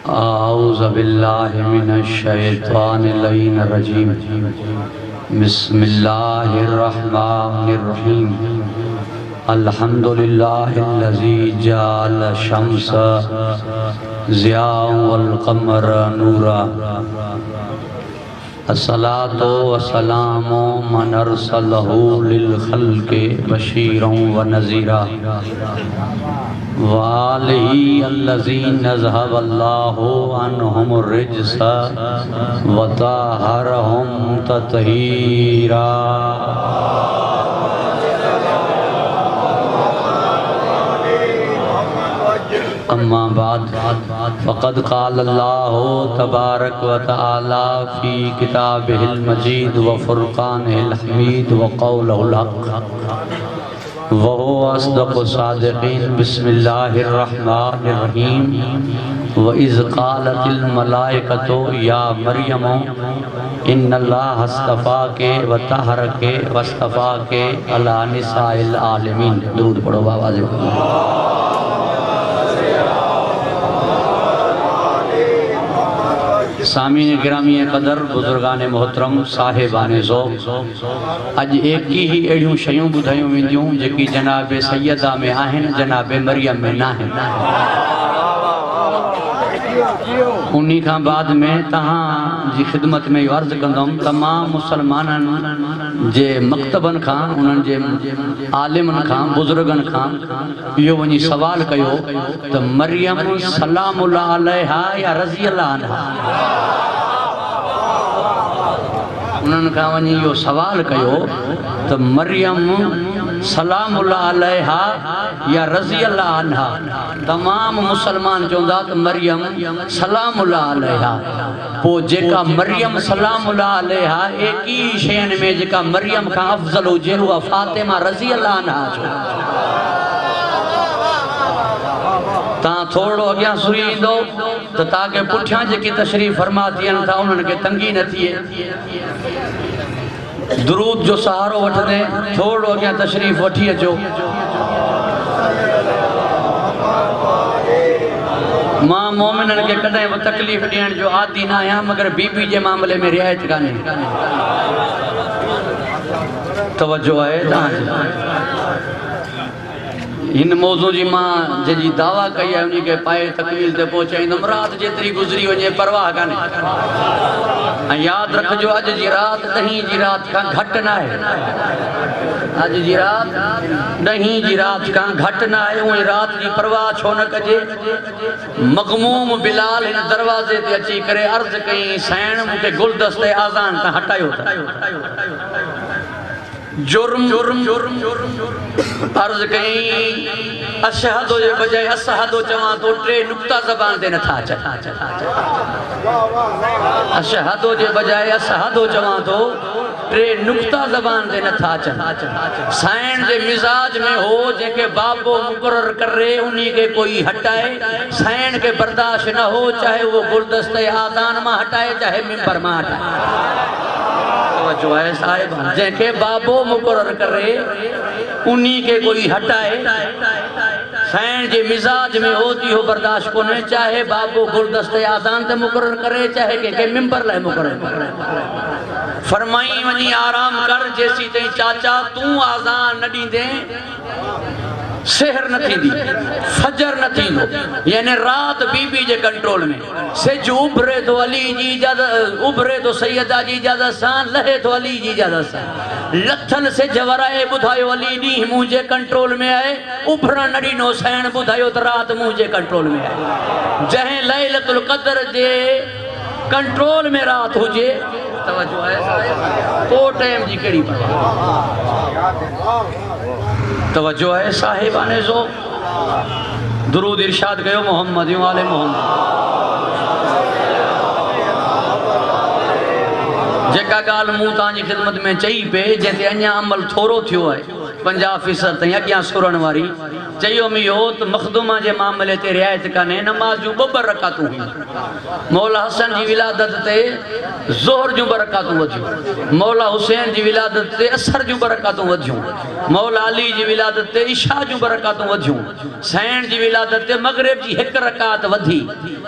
आऊज़ु बिल्लाहि मिनश्शैतानिर्रजीम। बिस्मिल्लाहिर्रहमानिर्रहीम। अल्हम्दुलिल्लाहिल्लज़ी जअल शम्स ज़ियाअन वल क़मर नूरा। अस्सलातु वस्सलामु मन अरसलहु लिल खल्क़ि बशीरन व नज़ीरा वालिही अल्लज़ीना ज़हबल्लाहु अन्हुमुर रिज्स व तहहरहुम तत्हीरा। अम्मा बाद फ़क़द क़ाल अल्लाहु तबारक व तआला फ़ी किताबिहिल मजीद व फ़ुरक़ानिहिल हमीद व क़ौलिहिल हक़ व हुवा अस्दक़ुस सादिक़ीन। बिस्मिल्लाहिर्रहमानिर्रहीम। व इज़ क़ालतिल मलाइकतु या मरियम इन्नल्लाह अस्तफ़ाके व तहरके वस्तफ़ाके अला निसाइल आलमीन। दुरूद पढ़ो बाबा जी। सामीन गिरामी कदर बुजुर्गान मोहतरम साहिबान ज़ौक़, अज एक ही अड़ियों शयूं बुधायूं वेंदियूं जेकी जनाब सैयदा में आहिन, जनाब मरियम में नाहिन। उन्हीं का बाद में तहां जी खिदमत में अर्ज़ कंदुमि तमाम मुसलमानन जे मकतबन खां उन्हनि जे आलिमन खां बुजुर्गन खां इहो वञी सवाल कयो त मरियम सलामुल्लाह अलैहा या रज़ियल्लाहु अन्हा। उन्हनि खां वञी इहो सवाल कयो त मरियम सलामुल्लाह अलैहा या रज़ियल्लाहु अन्हा। तमाम मुसलमान चवंदा त मरियम सलामुल्लाह अलैहा। पोइ जेका मरियम सलामुल्लाह अलैहा एक ही शयन में जेका मरियम खां अफ़ज़ल हुजे उहा फ़ातिमा रज़ियल्लाहु अन्हा जो। तव्हां थोरो अॻियां सुरी ईंदो त तव्हांखे पुठियां जेकी तशरीफ़ फरमा थियनि था उन्हनि खे तंगी न थिए। दुरूद जो सहारो वठंदे थोरो अॻियां तशरीफ़ वठी अचो। मां मोमिननि खे कॾहिं बि तकलीफ़ ॾियण जो आदी न आहियां, मगर बीबी जे मामले में रिआयत कान्हे। तवज्जो आहे तव्हांजी। इन मौज़ू जी मां जंहिंजी दावा कई आहे उन खे पाए तकमील ते पहुचाईंदुमि। राति जेतिरी गुज़री वञे परवाह कान्हे। ऐं यादि रखिजो अॼु जी राति ॾहीं जी राति खां घटि न आहे। अॼु जी राति ॾहीं जी राति खां घटि न आहे। उहे राति जी परवाह छो न कजे। मग़मूम बिलाल हिन दरवाज़े ते अची करे अर्ज़ु कई साईं मूंखे गुलदस्ते आज़ान खां हटायो त जुर्म अर्ज़ कई अशहदो जे बजाय असहदो चवां तो टे नुक्ता ज़बान ते नथा अचनि। अशहदो जे बजाय असहदो चवां तो टे नुक्ता ज़बान ते नथा अचनि। साईं जे मिज़ाज में हो जेके बाबो मुक़रर करे उन्हीं के कोई हटाए। साईं के बर्दाश्त न हो चाहे वो गुलदस्ते आज़ान मां हटाए चाहे मिंबर मां हटाए। जो है साहिब जैके बाबो मुकर्रर करे उन्हीं के कोई हटाए। साईं जे मिजाज में होती हो बर्दाश्त कोने चाहे बाबो गुलदस्ते आज़ान ते मुकर्रर करे चाहे के मिंबर लाए मुकर्रर करे। फरमाई वनी आराम कर जैसी तई चाचा तू आज़ान न दींदे शहर न थींदी फजर न थींदो। यानी रात बीबी जे कंट्रोल में। सिज उभरे तो अली जी इजाज़त उभरे तो सैयदा जी इजाज़त सां लहे तो अली जी इजाज़त सां। लथल सिज वराए ॿुधायो अली ॾींहुं मुंहिंजे कंट्रोल में आहे। उभरण न ॾिनो साईं ॿुधायो त राति मुंहिंजे कंट्रोल में आहे। जंहिं लैलतुल क़द्र जे कंट्रोल में राति हुजे तवज्जो आहे पोइ टाइम जी कहिड़ी तवज्जो है साहिबाने ज़ौक़। दुरूद इरशाद कयो मोहम्मद वाले मोहम्मद। जेका ॻाल्हि मूं तव्हांजी ख़िदमत में चई पे जंहिंते अञा अमल थोरो थियो आहे 50% ताईं अॻियां सुरण वारी चयो मियो त मखदूमा जे मामले ते रिआयत कान्हे नमाज जूं 2 रकातूं हुयूं मौला हसन जी विलादत ते ज़ोहर जूं 2 रकातूं वधियूं मौला हुसैन जी विलादत ते असर जूं 2 रकातूं वधियूं मौला अली जी विलादत ते इशा जूं 2 रकातूं वधियूं सैन जी विलादत ते मगरिब जी 1 रकात वधी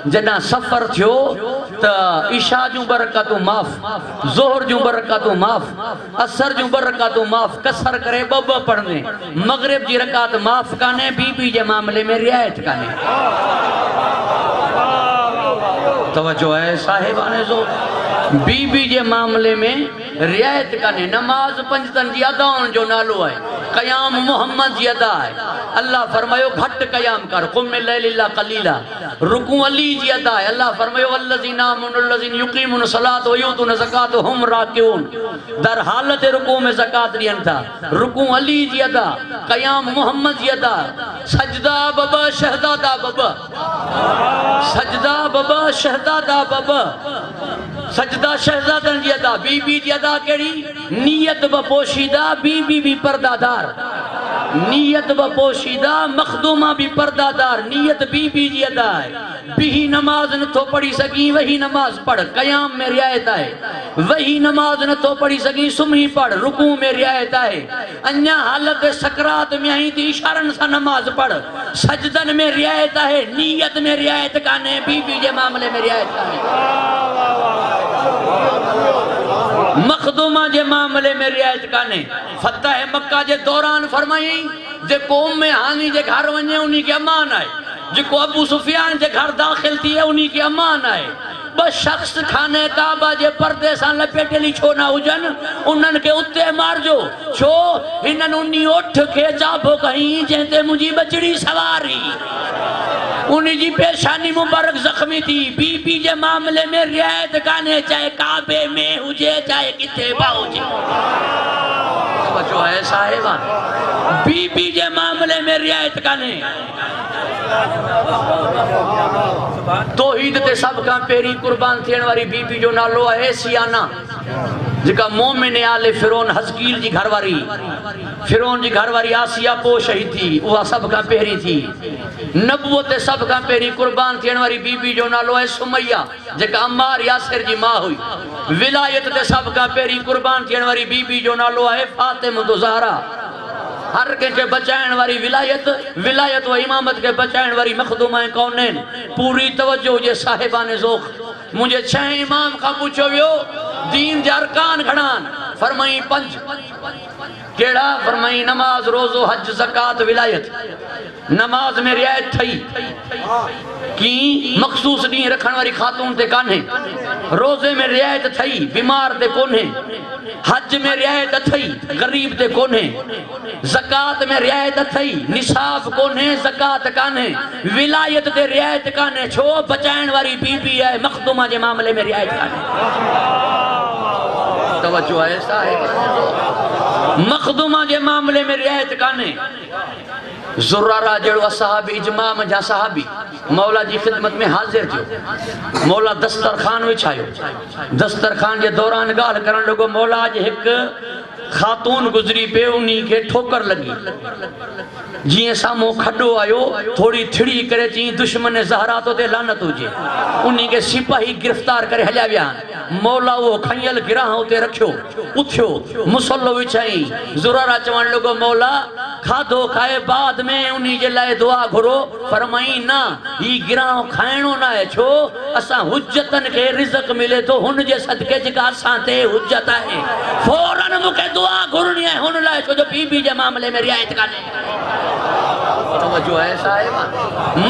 जॾहिं सफ़र थियो त इशा जूं 2 रकातूं माफ़ ज़ोहर जूं 2 रकातूं माफ़ असर जूं 2 रकातूं माफ़ कसर करे 2 पढ़ने मगरिब जी रकात माफ़ काने बीबी जे मामले में रियायत काने तवज्जो है साहिबाने जो बीबी जे मामले में रियायत काने नमाज पंजतन जी अदाउन जो नालो है क़याम मोहम्मद जी अदा है अल्लाह फरमायो घट क़याम कर कुम लैलिल्ला कलीला रुकू अली जी अदा है अल्लाह फरमायो वल्लज़ीना आमनुल्लज़ीना युक़ीमुन सलात व युतून ज़कात हुम राकिऊन दर हालत रुकू में ज़कात ॾियनि था रुकू अली जी अदा क़याम मोहम्मद जी अदा सजदा बबा शहदादा बबा सजदा बबा शहदादा बबा सजदा शहजादन जी अदा बीबी जी अदा केड़ी नियत ब पोशीदा बीबी भी पर्दादार नियत ब पोशीदा मखदूमा भी पर्दादार नियत बीबी जी अदा है बिही नमाज न तो पढ़ी सकी वही नमाज पढ़ कयाम में रियायत है वही नमाज न तो पढ़ी सकी सुम्ही पढ़ रुकू में रियायत है अन्या हालत सकरात में आई थी इशारन सा नमाज पढ़ सजदन में रियायत है नियत में रियायत काने बीबी जे मामले में रियायत काने मखदूमा जे मामले में रियायत काने फतह मक्का जे दौरान फरमाई जे कौम में हानी जे घर वने उन्हीं के अमान है जो अबू सुफियान जे घर दाखिल थी है उन्हीं के अमान है बस शख्स खाने काबा जे पर्दे सां लपेटली छो ना हुजन उन्हनि के उते मारजो छो हिनन उन्हीं ओठ के चाबो कहीं जंहिंते मुंहिंजी बचड़ी सवारी उन्हीं जी पेशानी मुबारक जख्मी थी बीबी जे मामले में रियायत काने चाहे काबे में हुजे चाहे किथे बा हुजे बचो है साहिबा बीबी जे मामले में रियायत काने तौहीद ते सब का पेरी कुर्बान थियण वारी बीबी जो नालो है सियाना जिका मोमिन आले फिरौन हज़कील जी घरवारी फिरौन जी घरवारी आसिया पो शहीद थी उहा सब का पेरी थी नबुवत ते सब का पेरी कुर्बान थियण वारी बीबी जो नालो है सुमैया जिका अम्मार यासिर जी मां हुई विलायत ते सब का पेरी कुर्बान थियण वारी बीबी जो नालो है फातिमा ज़हरा हर के बचाइण वारी विलायत विलायत व इमामत के बचाइण वारी मखदूमा कौनैन पूरी तवज्जो जे साहिबाने ज़ोख मुझे 6 इमाम का पूछो वियो दीन जे अरकान घणान फरमाई 5 केड़ा फरमाई नमाज रोजो हज ज़कात विलायत नमाज में रियायत थई की मखसूस डी रखण वारी खातून ते कान्हे रोजे में रियायत थई बीमार ते कोन्हे हज में रियायत थई गरीब ते कोन्हे ज़कात में रियायत थई निसाब कोन्हे ज़कात कान्हे विलायत ते रियायत कान्हे छो बचाइण वारी बीबी है मखदूमा जे मामले में रियायत कान्हे तवज्जो है साहिब मखदूमा जे मामले में रियायत कान्हे ज़ुर्रारा जड़ो असहाबी इजमाम जा सहाबी मौला जी खिदमत में हाजिर थियो मौला दस्तरखान विछायो दस्तरखान जे दौरान गाल करण लॻो मौला अज एक खातून गुजरी पे उन्हीं के ठोकर लगी जिए सामो खड्डो आयो थोड़ी थिड़ी करे चई दुश्मन ज़हरा तो ते लानत हुजे उन्हीं के सिपाही गिरफ्तार करे हलिया विया मौला वो खयल गिराह उते रखियो उथियो मुसल्लो विछाई ज़ुरारा चवण लॻो मौला खाधो खाए बाद में उन्हीं जे लाए दुआ घुरो फरमाई ना ई गिराह खाइणो ना है छो असा हुज्जतन के रिज़्क मिले तो हुन जे सदके जेका असा ते हुज्जत है फौरन मुके दुआ घुरनी है हुन लाए छो जो बीबी जे मामले में रियायत काने तवज्जो है साहिब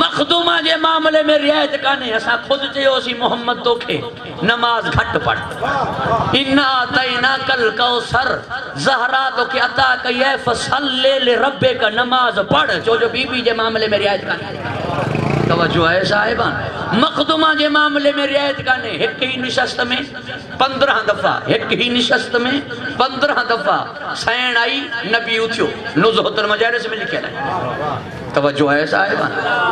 मखदूमा जे मामले में रियायत काने असा खुद चयोसी मोहम्मद तोखे नमाज घट पढ़ इन्ना तैना कल कौसर ज़हरा तो के अता कई है फसल्ले ले रब्बे का नमाज पढ़ जो बीबी जे मामले में रियायत काने तवज्जो है साहिबा मखदुमा जे मामले में रियायत काने। एक ही निशस्त में 15 दफा, एक ही निशस्त में 15 दफा सैन आई नबी उठियो। नुज़हतुल मजालिस में लिखियल है। तवज्जो है साहिबा।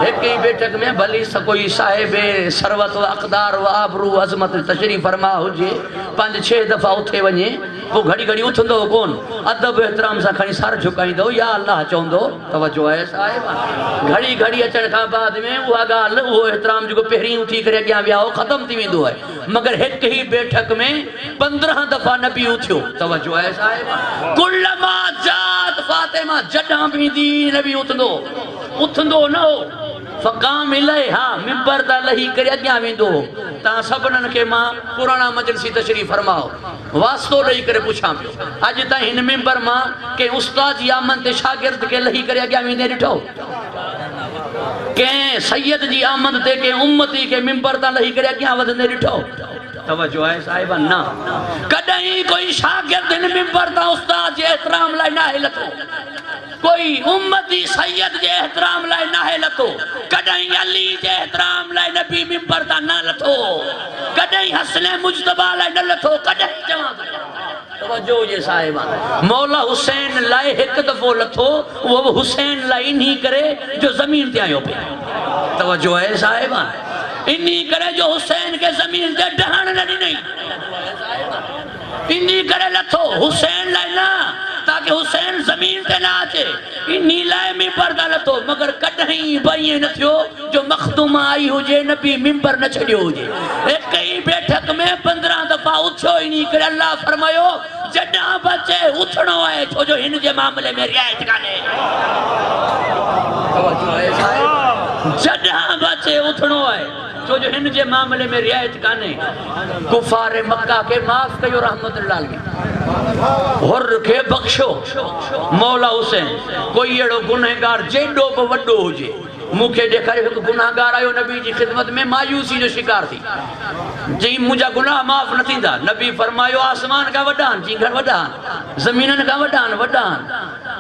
एक ही बैठक में भली कोई साहिब सरवत व अक़दार व आबरू अज़मत तशरीफ़ फरमा हुजे, 5-6 दफ़ा उठे वञे, वो घड़ी घड़ी उथंदो कोन, अदब एहतराम सां खणी सर झुकाईंदो या अल्लाह चवंदो। तवज्जो है साहिबा। घड़ी घड़ी अचण खां बाद में उहा ॻाल्हि, उहो एहतराम जेको पहिरीं उथी करे अॻियां विया हो ख़त्म थी वेंदो आहे। मगर एक ही बैठक में 15 दफ़ा नबी उथियो। तवज्जो है साहिबा। कुल्लमा जात फातिमा, जॾां बि दी नबी उथंदो न हो फ़क़ाम इलैहि, हा मिंबर ता लही करे अॻियां वेंदो। तव्हां सभिनीनि खे मां पुराणा मजलिसी तशरीफ़ फरमाओ, वास्तो ॾेई करे पुछां पियो, अॼु ताईं हिन मिंबर मां कंहिं उस्ताद जी आमद ते शागिर्द खे लही करे अॻियां वेंदे ॾिठो? कंहिं सैयद जी आमद ते कंहिं उम्मती खे मिंबर ता लही करे अॻियां वधंदे ॾिठो? तवज्जो है साहिबा। न कॾहिं कोई शागिर्द हिन मिंबर ता उस्ताद जे एहतराम लाइ नाहे लथो, कोई उम्मती सैयद जे एहतराम लाइ नाहे लथो, कॾहिं अली जे एहतराम लाइ नबी मिंबर ता न लथो, कॾहिं हसन मुजतबा लाइ न लथो, कॾहिं चवां थो। तवज्जो जे साहिबा। मौला हुसैन लाइ हिकु दफ़ो लथो, उहो हुसैन लाइ इन्ही करे जो ज़मीन ते आयो पे। तवज्जो है साहिबा। इन्ही करे जो हुसैन के ज़मीन ते ढहण न ॾिनई, इन्ही करे लथो हुसैन लाइ न, ताकि हुसैन ज़मीन ते न अचे, इन्ही लाइ मिंबर ता लथो। मगर कॾहिं बई न थियो जो मखदूमा आई हुजे, नबी मिंबर न छॾियो हुजे। एक ही बैठक में 15 दफ़ा उथियो। इन्ही करे अल्लाह फरमायो जॾां बचे उथणो आहे, छो जो हिन जे मामले में रियायत कान्हे। जॾां बचे उथणो आहे, छो जो हिन जे मामले में रियायत कान्हे। कुफार मक्का के माफ़ कयो रहमतुल्लाह अलैहि, हुर खे बख्शो। मौला हुसैन कोई अहिड़ो गुनहगार जेॾो बि वॾो हुजे मूंखे ॾेखारियो। हिकु गुनाहगार आयो नबी जी ख़िदमत में, मायूसी जो शिकार थी, जी मुंहिंजा गुनाह माफ़ न थींदा। नबी फरमायो आसमान खां वॾा आहिनि, जींगर वॾा आहिनि, ज़मीननि खां वॾा आहिनि।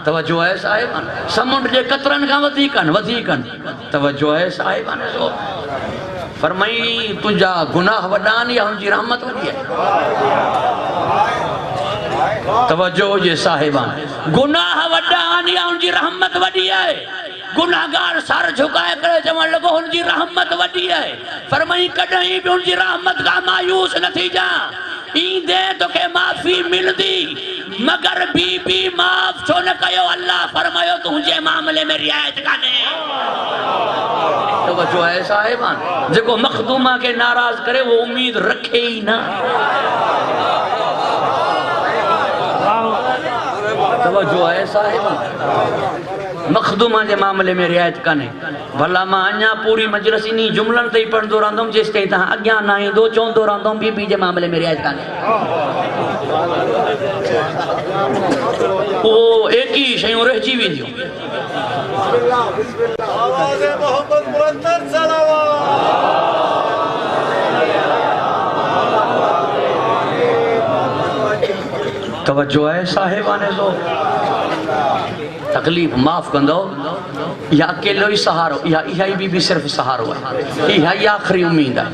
तवज्जो है साहिबान। समुंड जे कतरनि खां वधीक आहिनि। तवज्जो है साहिबान। फरमाई तुंहिंजा गुनाह वॾा आहिनि या हुनजी रहमत वॾी आहे? तवज्जो हुजे साहिबान। गुनाह वॾा आहिनि या हुनजी रहमत वॾी आहे? गुनाहगार सर झुकाए करे चवण लॻो हुनजी रहमत वॾी आहे। फरमाई कॾहिं बि हुनजी रहमत खां मायूस न थी जा, ईंदे तोखे माफ़ी मिलंदी, मगर बीबी माफ़ छो न कयो? अल्लाह फरमायो तुंहिंजे मामले में रियायत कान्हे। तवज्जो है साहिबान। जेको मखदूमा के नाराज करे वो उम्मीद रखे ही ना। तवज्जो है साहिबान। मखदूमा के मामले में रियायत कान्हे। भला मां अञा पूरी मजलिस इन्हीं जुमलन ते ही पढ़ंदो रहंदुमि जेसि ताईं तव्हां अॻियां न ईंदो, चवंदो रहंदुमि बीबी जे मामले में रियायत कान्हे। उहो एक ही शयूं रहिजी वेंदियूं। तवज्जो है साहिबाने जो तकलीफ माफ़ कंदो या अकेलो ही सहारो, या इहा ही भी सिर्फ सहारो है, इहा ही आखिरी उम्मीद है।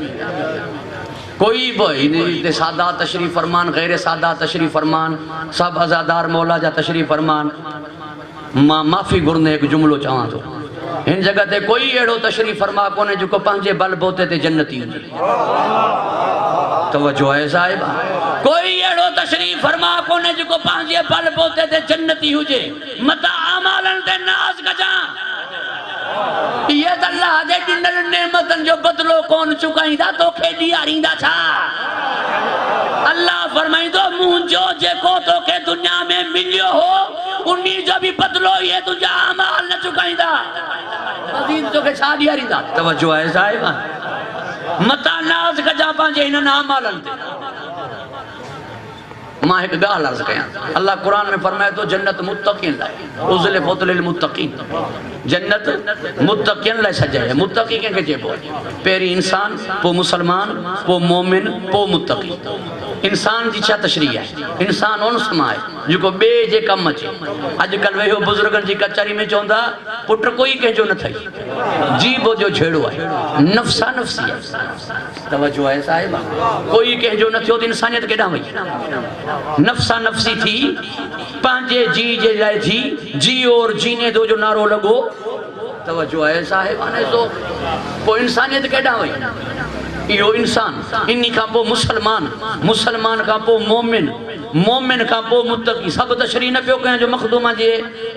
कोई भी सादा तशरीफ फरमान, गैर सादा तशरीफ फरमान, सब आज़ादार मौला जा तशरीफ फरमान। मां माफ़ी घुरंदे एक जुमलो चवां थो, हिन जगह ते कोई अहिड़ो तशरीफ फरमा कोन्हे जेको पंहिंजे बलबूते ते जन्नती हुजे। तवज्जो है साहिबा। कोई अहिड़ो तशरीफ फरमा कोन्हे जेको पंहिंजे बलबूते ते जन्नती हुजे। मता अमालन ते नाज़ कजां, ये त अल्लाह जे ॾिनल नेमतन जो बदलो कोन चुकाईंदा, तोखे ॾियारींदा छा? अल्लाह फरमाईंदो मुंहिंजो जेको तोखे दुनिया में मिलियो हो उन्ही जो भी बदलो ये तुझा अमाल न चुकाईंदा, मज़ीद तोखे छा ॾियारींदा? तवज्जो है साहिबा। मता नाज़ कजां पंहिंजे हिननि अमालनि ते। मां एक ॻाल्हि अर्ज़ कयां, अल्लाह कुरान में फरमाए तो जन्नत मुत्तक़ीन लाइ, उज़्लिफ़त लिल मुत्तक़ीन। जन्नत मुत्तक़ीन लाइ सजाई है। मुत्तक़ी कंहिंखे चइबो? पहिरीं इंसान, पोइ मुसलमान, पोइ मोमिन, पोइ मुत्तक़ी। इंसान की छा तशरीह है इंसान उन समाए जो बे जे कम अचे अजकल वे बुजुर्गन की कचहरी में चवंदा पुट कोई कंहिंजो न थई जीबो जो छेड़ो है नफ्सा नफ्सी है तवज्जो है साहिब कोई कंहिंजो न थियो त इंसानियत केॾां वई नफ्सा नफ्सी थी पंहिंजे जी जे लाइ थी जी और जीने दो जो नारो लॻो तवज्जो है साहिब हाणे तो पोइ इंसानियत केॾां वई इहो इंसान इन खां पोइ मुसलमान मुसलमान खां पोइ मोमिन मोमिन खां पोइ मुत्तकी सब तशरीह न पियो कयां जो मखदूमा जे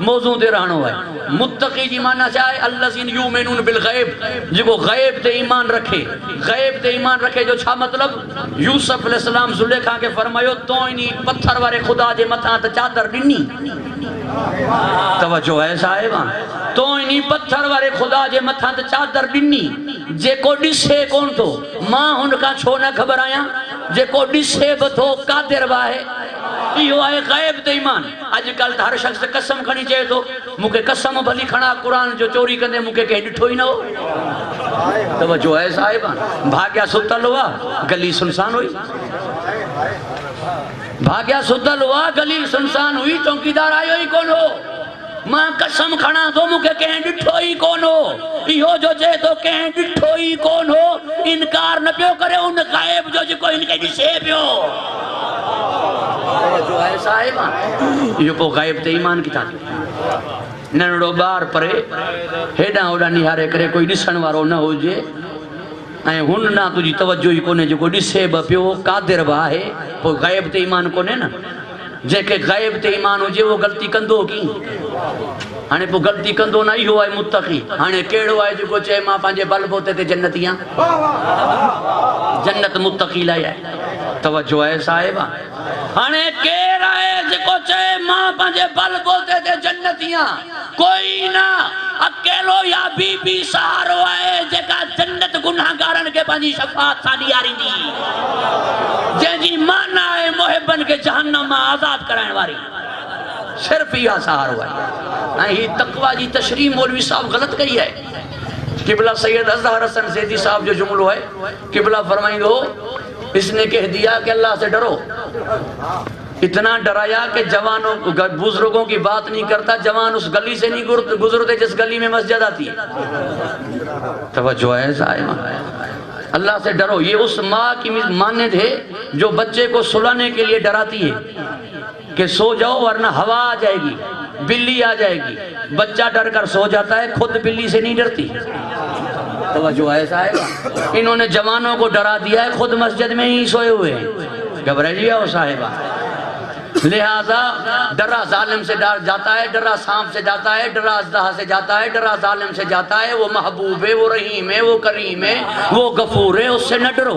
मौज़ू ते रहणो आहे मुत्तकी जी माना छा आहे अल्लज़ीन युमिनून बिल गैब जेको गैब ते ईमान रखे गैब ते ईमान रखे जो छा मतलब यूसुफ अलैहिस्सलाम ज़ुलेखा के फरमायो तो इनी पत्थर वारे खुदा जे मथां त चादर ॾिनी तवज्जो है साहिब तो इनी पत्थर वारे खुदा जे मथां त चादर ॾिनी जेको ॾिसे कोन थो मां हुन खां छो न ख़बर आहियां जेको ॾिसे बि थो कादिर बि आहे इहो आहे गैब ते ईमान अॼुकल्ह त हर शख़्स कसम खणी चए थो मूंखे कसम भली खणा क़ुरान जो चोरी कंदे मूंखे कंहिं ॾिठो ई न हो तवज्जो है साहिब भाग्या सुतल हुआ गली सुनसान हुई भाग्या सुतल हुआ गली सुनसान हुई चौकीदार आयो ही कोन हो मां कसम खणा तो मूंखे कंहिं ॾिठो ई कोन हो इहो जो चए थो कंहिं ॾिठो ई कोन हो इनकार न पियो करे उन गायब जो जेको इनखे ॾिसे पियो जो आहे साहिब इहो पोइ गायब ते ईमान किथां नंढड़ो ॿार परे हेॾां होॾां निहारे करे कोई ॾिसण वारो न हुजे ऐं हुन ना तुंहिंजी तवज्जो ई कोन्हे जेको ॾिसे बि पियो कादिर बि आहे पोइ गायब ते ईमान कोन्हे न जेके गायब ते ईमान हुजे वो ग़लती कंदो की हाणे पोइ ग़लती कंदो न इहो आहे मुत्तकी हाणे कहिड़ो आहे जेको चए मां पंहिंजे बलबोते ते जन्नती आहियां जन्नत मुत्तकी लाइ आहे तवज्जो आहे साहिब हाणे केरु आहे जेको चए मां पंहिंजे बलबोते ते जन्नती आहियां कोई न अकेलो या बीबी सहारो आहे जेका जन्नत गुनाहगारनि खे पंहिंजी शफ़ाअत सां ॾियारींदी जंहिंजी माना आहे मुहिबन खे जहन्नम मां आज़ाद कराइण वारी सिर्फ इहा सहारो आहे ऐं ही तक़वा जी तशरीह मौलवी साहब ग़लत कई है किबला सैयद अज़हर हसन ज़ैदी साहब जो जुमलो है किबला फरमाइंदो इसने कह दिया कि अल्लाह से डरो इतना डराया कि जवानों बुजुर्गों की बात नहीं करता जवान उस गली से नहीं गुजरते जिस गली में मस्जिद आती है तवज्जो है साहिब अल्लाह से डरो ये उस माँ की मान्यत है जो बच्चे को सुलाने के लिए डराती है कि सो जाओ वरना हवा आ जाएगी बिल्ली आ जाएगी बच्चा डर कर सो जाता है खुद बिल्ली से नहीं डरती तवज्जो है साहिब इन्होंने जवानों को डरा दिया है खुद मस्जिद में ही सोए हुए हैं घबराइए हो साहिबा लिहाजा डरा जालिम से डर जाता है डरा सांप से जाता है डरा अज़दहा से जाता है डरा जालिम से जाता है वो महबूब है वो रहीम है वो करीम है वो गफूर है उससे न डरो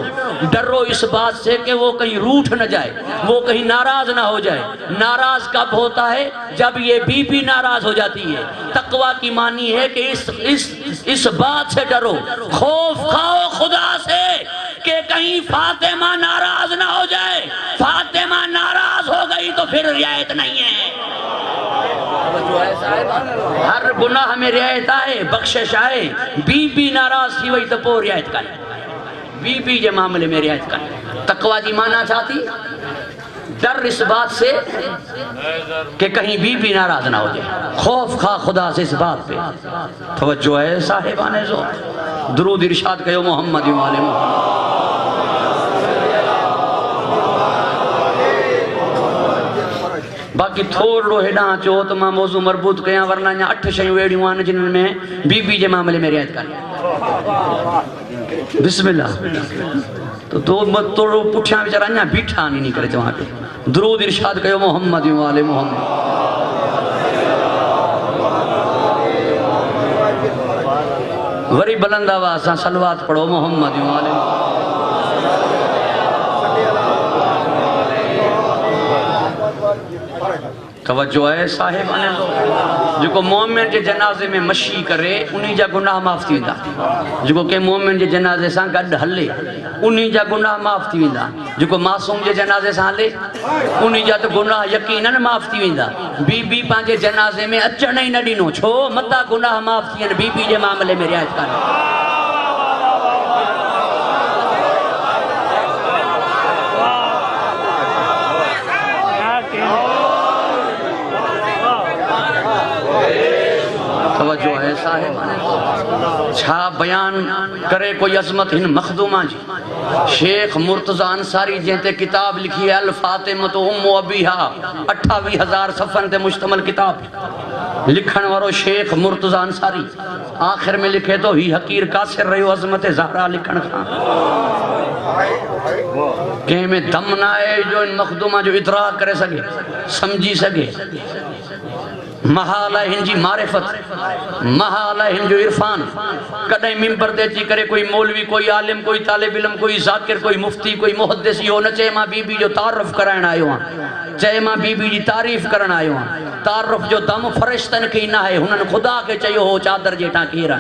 डरो इस बात से कि वो कहीं रूठ न जाए वो कहीं नाराज ना हो जाए नाराज कब होता है जब ये बीबी नाराज हो जाती है तकवा की मानी है कि इस बात से डरो खौफ खाओ खुदा से कि कहीं फातिमा नाराज ना हो जाए फातिमा नाराज हो गई तो फिर रियायत नहीं है हर गुनाह में रियायत आए बख्शिश आए बीबी नाराज थी वही तो पोइ रियायत करे बीबी के मामले में रियायत करे तकवा जी माना चाहती डर इस बात से कि कहीं बीबी नाराज ना हो जाए खौफ खा खुदा से इस बात पे तवज्जो है साहिबाने जो दुरूद इरशाद कयो मोहम्मद वाले बाकी थोड़ो हेॾां अचो त मां मौज़ू मरबूत कयां वरना अञा 8 शयूं अहिड़ियूं आहिनि जिन्हनि में बीबी जे मामले में रियायत कान्हे बिस्मिल्लाह तो थोड़ो पुठियां वीचारा अञा बीठा आहिनि इन करे चवां पियो दुरूद इरशाद कयो मोहम्मद वाले मोहम्मद वरी बुलंद आवाज़ सां सलवात पढ़ो मोहम्मद वाले तवज्जो है साहिब जो मोमिन के जनाजे में मशी करे उन्हीं जा गुनाह माफ़ थी वेंदा जो के मोमिन के जनाजे से गड हले उन्हीं जा गुनाह माफ़ थी वेंदा जो मासूम के जनाजे से हले उन्हीं जा तो गुनाह यकीनन माफ़ थी वेंदा बीबी पांजे जनाजे में अचण ही न ॾिनो छो मता गुनाह माफ़ थी आहिनि बीबी के मामले में रियायत कान्हे तवज्जो है साहिब छा बयान करे कोई अजमत हिन मखदूमा जी शेख मुर्तजा अंसारी जैसे किताब लिखी है अल फातिमा तो उम्मु अबीहा 28,000 सफ़न ते मुश्तमल किताब लिखण वारो शेख मुर्तजा अंसारी आखिर में लिखे तो ही हकीर कासिर रहो अजमत ज़हरा लिखण खां के में दम ना है जो इन मखदूमा जो इदराक करे सके समझी सके महाल हिंजी मारिफत महाल हिंजो इरफान कदे मिंबर दे अची करे कोई मौलवी कोई आलिम कोई तालिब इल्म कोई जाकिर कोई मुफ्ती कोई मुहद्दिस यो न चे मां बीबी जो तारुफ कराइण आयो हां चे मां बीबी जी तारीफ करण आयो हां तारुफ जो दम फरिश्तन के ना है हुनन खुदा के चयो हो चादर जेठा केरा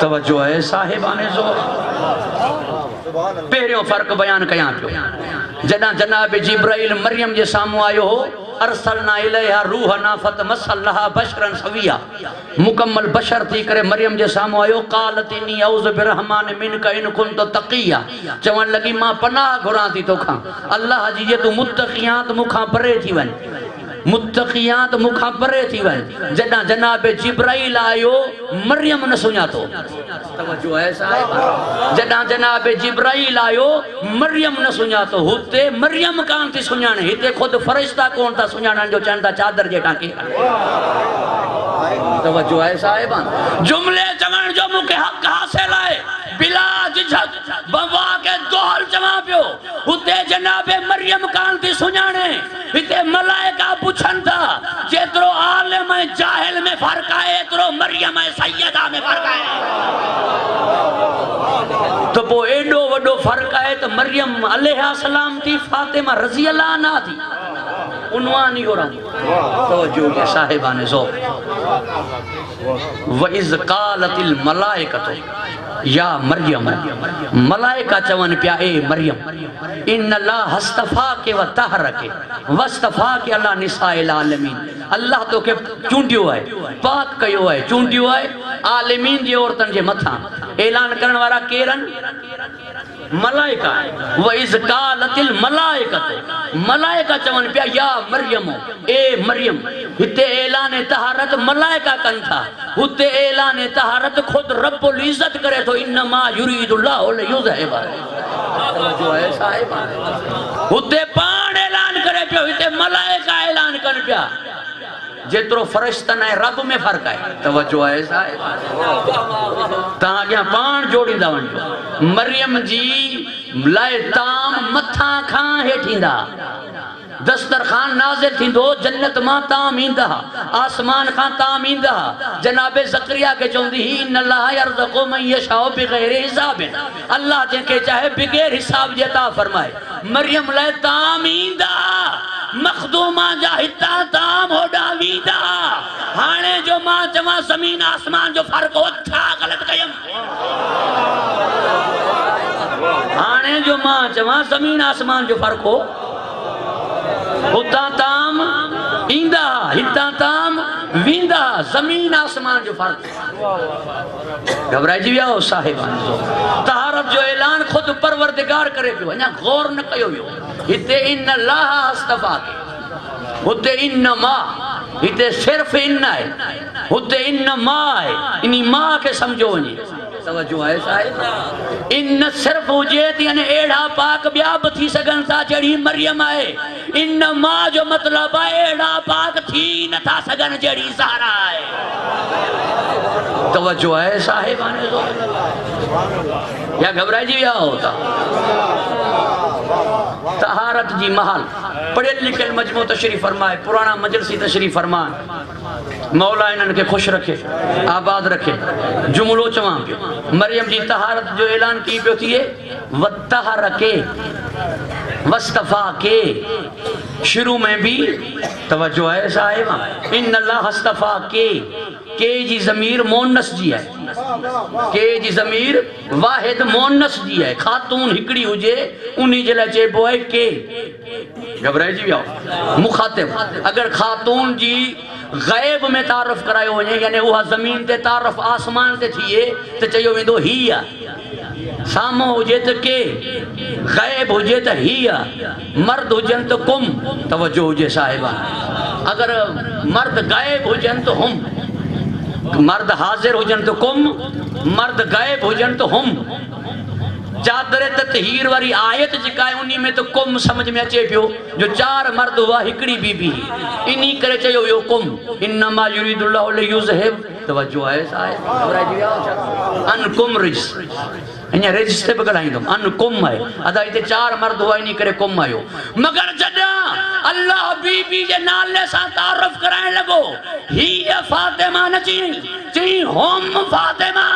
तवज्जो है साहिबाने जो पहिरियों फर्क बयान कयां पियो जॾहिं जनाब जिब्राइल मरियम जे साम्हूं आयो हो अरसलना इलैहा रूहना फतमसलहा बशरन सविया मुकम्मल बशर थी करे मरियम जे साम्हूं आयो क़ालत इन्नी औज़ु बिर्रहमान मिनका इन कुंत तक़िया चवण लगी मां पनाह घुरां थी तोखां अल्लाह जी जे तू मुत्तक़ियात मुखां परे थी वञ मुत्तक़ियात मुखां परे थी वञ जॾहिं जनाब जिब्राइल आयो मरियम न सुञातो तवज्जो है साहिब जॾहिं जनाब जिब्राइल आयो मरियम न सुञातो हुते मरियम कान थी सुञाणे हिते खुद फरिश्ता कोन था सुञाणण जो चवनि था चादर जेठा के तवज्जो है साहिब जुमले चवण जो मूंखे हक़ हासिल आहे बिला झिझक बवा के दोहल चवा पियो हुते जनाबे मरियम कान थी सुञाणे हिते मलाइका पुछन था जेतरो आलिम ऐं जाहिल में फर्क आहे एतरो मरियम ऐं सैयदा में फर्क आहे तो पो एडो वडो फर्क आहे त मरियम अलैहा सलाम थी फातिमा रज़ी अल्लाह अन्हा थी उन्वान ही हो रहा तवज्जो के साहिबाने ज़ो व इज़ क़ालतिल मलाइकतु या मरियम मलाइका चवन पिया ए मरियम इन्नल्लाह हस्तफा के व तहरके वस्तफा के अल्लाह निसाइल आलमीन अल्लाह तो के चूंडियो है पाक कयो है चूंडियो है आलमीन जी औरतन जे मथा ऐलान करण वाला केरन मलाइका व इज़ क़ालतिल मलाइकतु मलाइका चवन पिया या मरियम ए मरियम हिते ऐलान तहारत मलाइका कन था हुते ऐलान तहारत खुद रब्बुल इज्जत करे तो इन्नमा युरीदुल्लाहु लियुज़हिबा जो है साहिब हुते पाण ऐलान करे पियो हिते मलाइका ऐलान कन पिया जेतरो फरिश्तन है रब में फर्क है तवज्जो है साहिब ता क्या पाण जोड़ींदा वणो मरियम जी लाए ताम मथा खां हेठींदा दस्तरखान नाज़िल थींदो जन्नत मां ताम ईंदा आसमान खां ताम ईंदा जनाबे ज़करिया के चवंदी ही इन्नल्लाह यरज़क़ु मन यशाउ बिग़ैरि हिसाब अल्लाह जेके चाहे बगैर हिसाब जे अता फरमाए मरियम लाए ताम ईंदा मखदूमा जा हिता ताम होडा वीदा हाणे जो मां चवा ज़मीन आसमान जो फर्क हो छा गलत कयम हाणे जो मां चवा ज़मीन आसमान जो फर्क हो हुता ताम ईंदा हिता ताम वींदा ज़मीन आसमान जो फर्क घबराइजी विया हो साहिबान जो तहारत जो ऐलान खुद परवरदिगार करे पियो अञा गौर न कयो वियो हिते इन्नल्लाह हस्तफा के हुते इन्नमा हिते सिर्फ इन है हुते इन्नमा है इनी मां के समझो वञे तवज्जो है साहिब इन सिर्फ हुजे यानी एड़ा पाक ॿिया बि थी सघनि था जहिड़ी मरियम आहे इन मां जो मतलब है एड़ा पाक थी नथा सघनि जहिड़ी ज़हरा आहे तवज्जो है साहिब या घबराइजी विया होता तहारत जी महल पढ़ियल लिखियल मजमू तशरीफ फरमाए पुराना मजलिसी तशरीफ फरमाए मौला इन्हनि के खुश रखे आबाद रखे जुमलो चवां पियो मरियम जी तहारत जो ऐलान की पियो थिए वतहरके वस्तफा के शुरू में भी तवज्जो है साहिब इन्नल्लाह हस्तफा के जी ज़मीर मोनस जी है के जी ज़मीर वाहिद मोनस जी है खातून हिकड़ी हुजे उन्हीं जे लाइ चइबो है के घबराइजी विया मुखातिब अगर खातून जी गैब में तारुफ करायो वञे यानी उहा ज़मीन ते तारुफ आसमान ते थिए त चयो वेंदो ही आहे साम्हूं हुजे त के गैब हुजे त ही आहे मर्द हुजनि त कुम तवज्जो हुजे साहिबा अगर मर्द गायब हुजन तो हम, मर्द हाजिर हुजन तो कुम, मर्द गायब हुजन तो हम। चादर ततहीर वारी आयत जिका उन्हीं में तो कुम समझ में अचे पियो, जो 4 मर्द हुआ हिकड़ी बीबी, इन्हीं करे चयो यो कुम। इन्नमा युरीदुल्लाहु लियुज़हिब, तवज्जो है साहिब, घबराई जी अन कुम रिज, इन्हें रिज से बगलाइंदम, अन कुम है अदा इते 4 मर्द हुआ, इन्हीं करे कुम आयो। मगर जदा अल्लाह बीबी जे नाले सा तारुफ कराए लगो, ही फातिमा न चई हम फातिमा।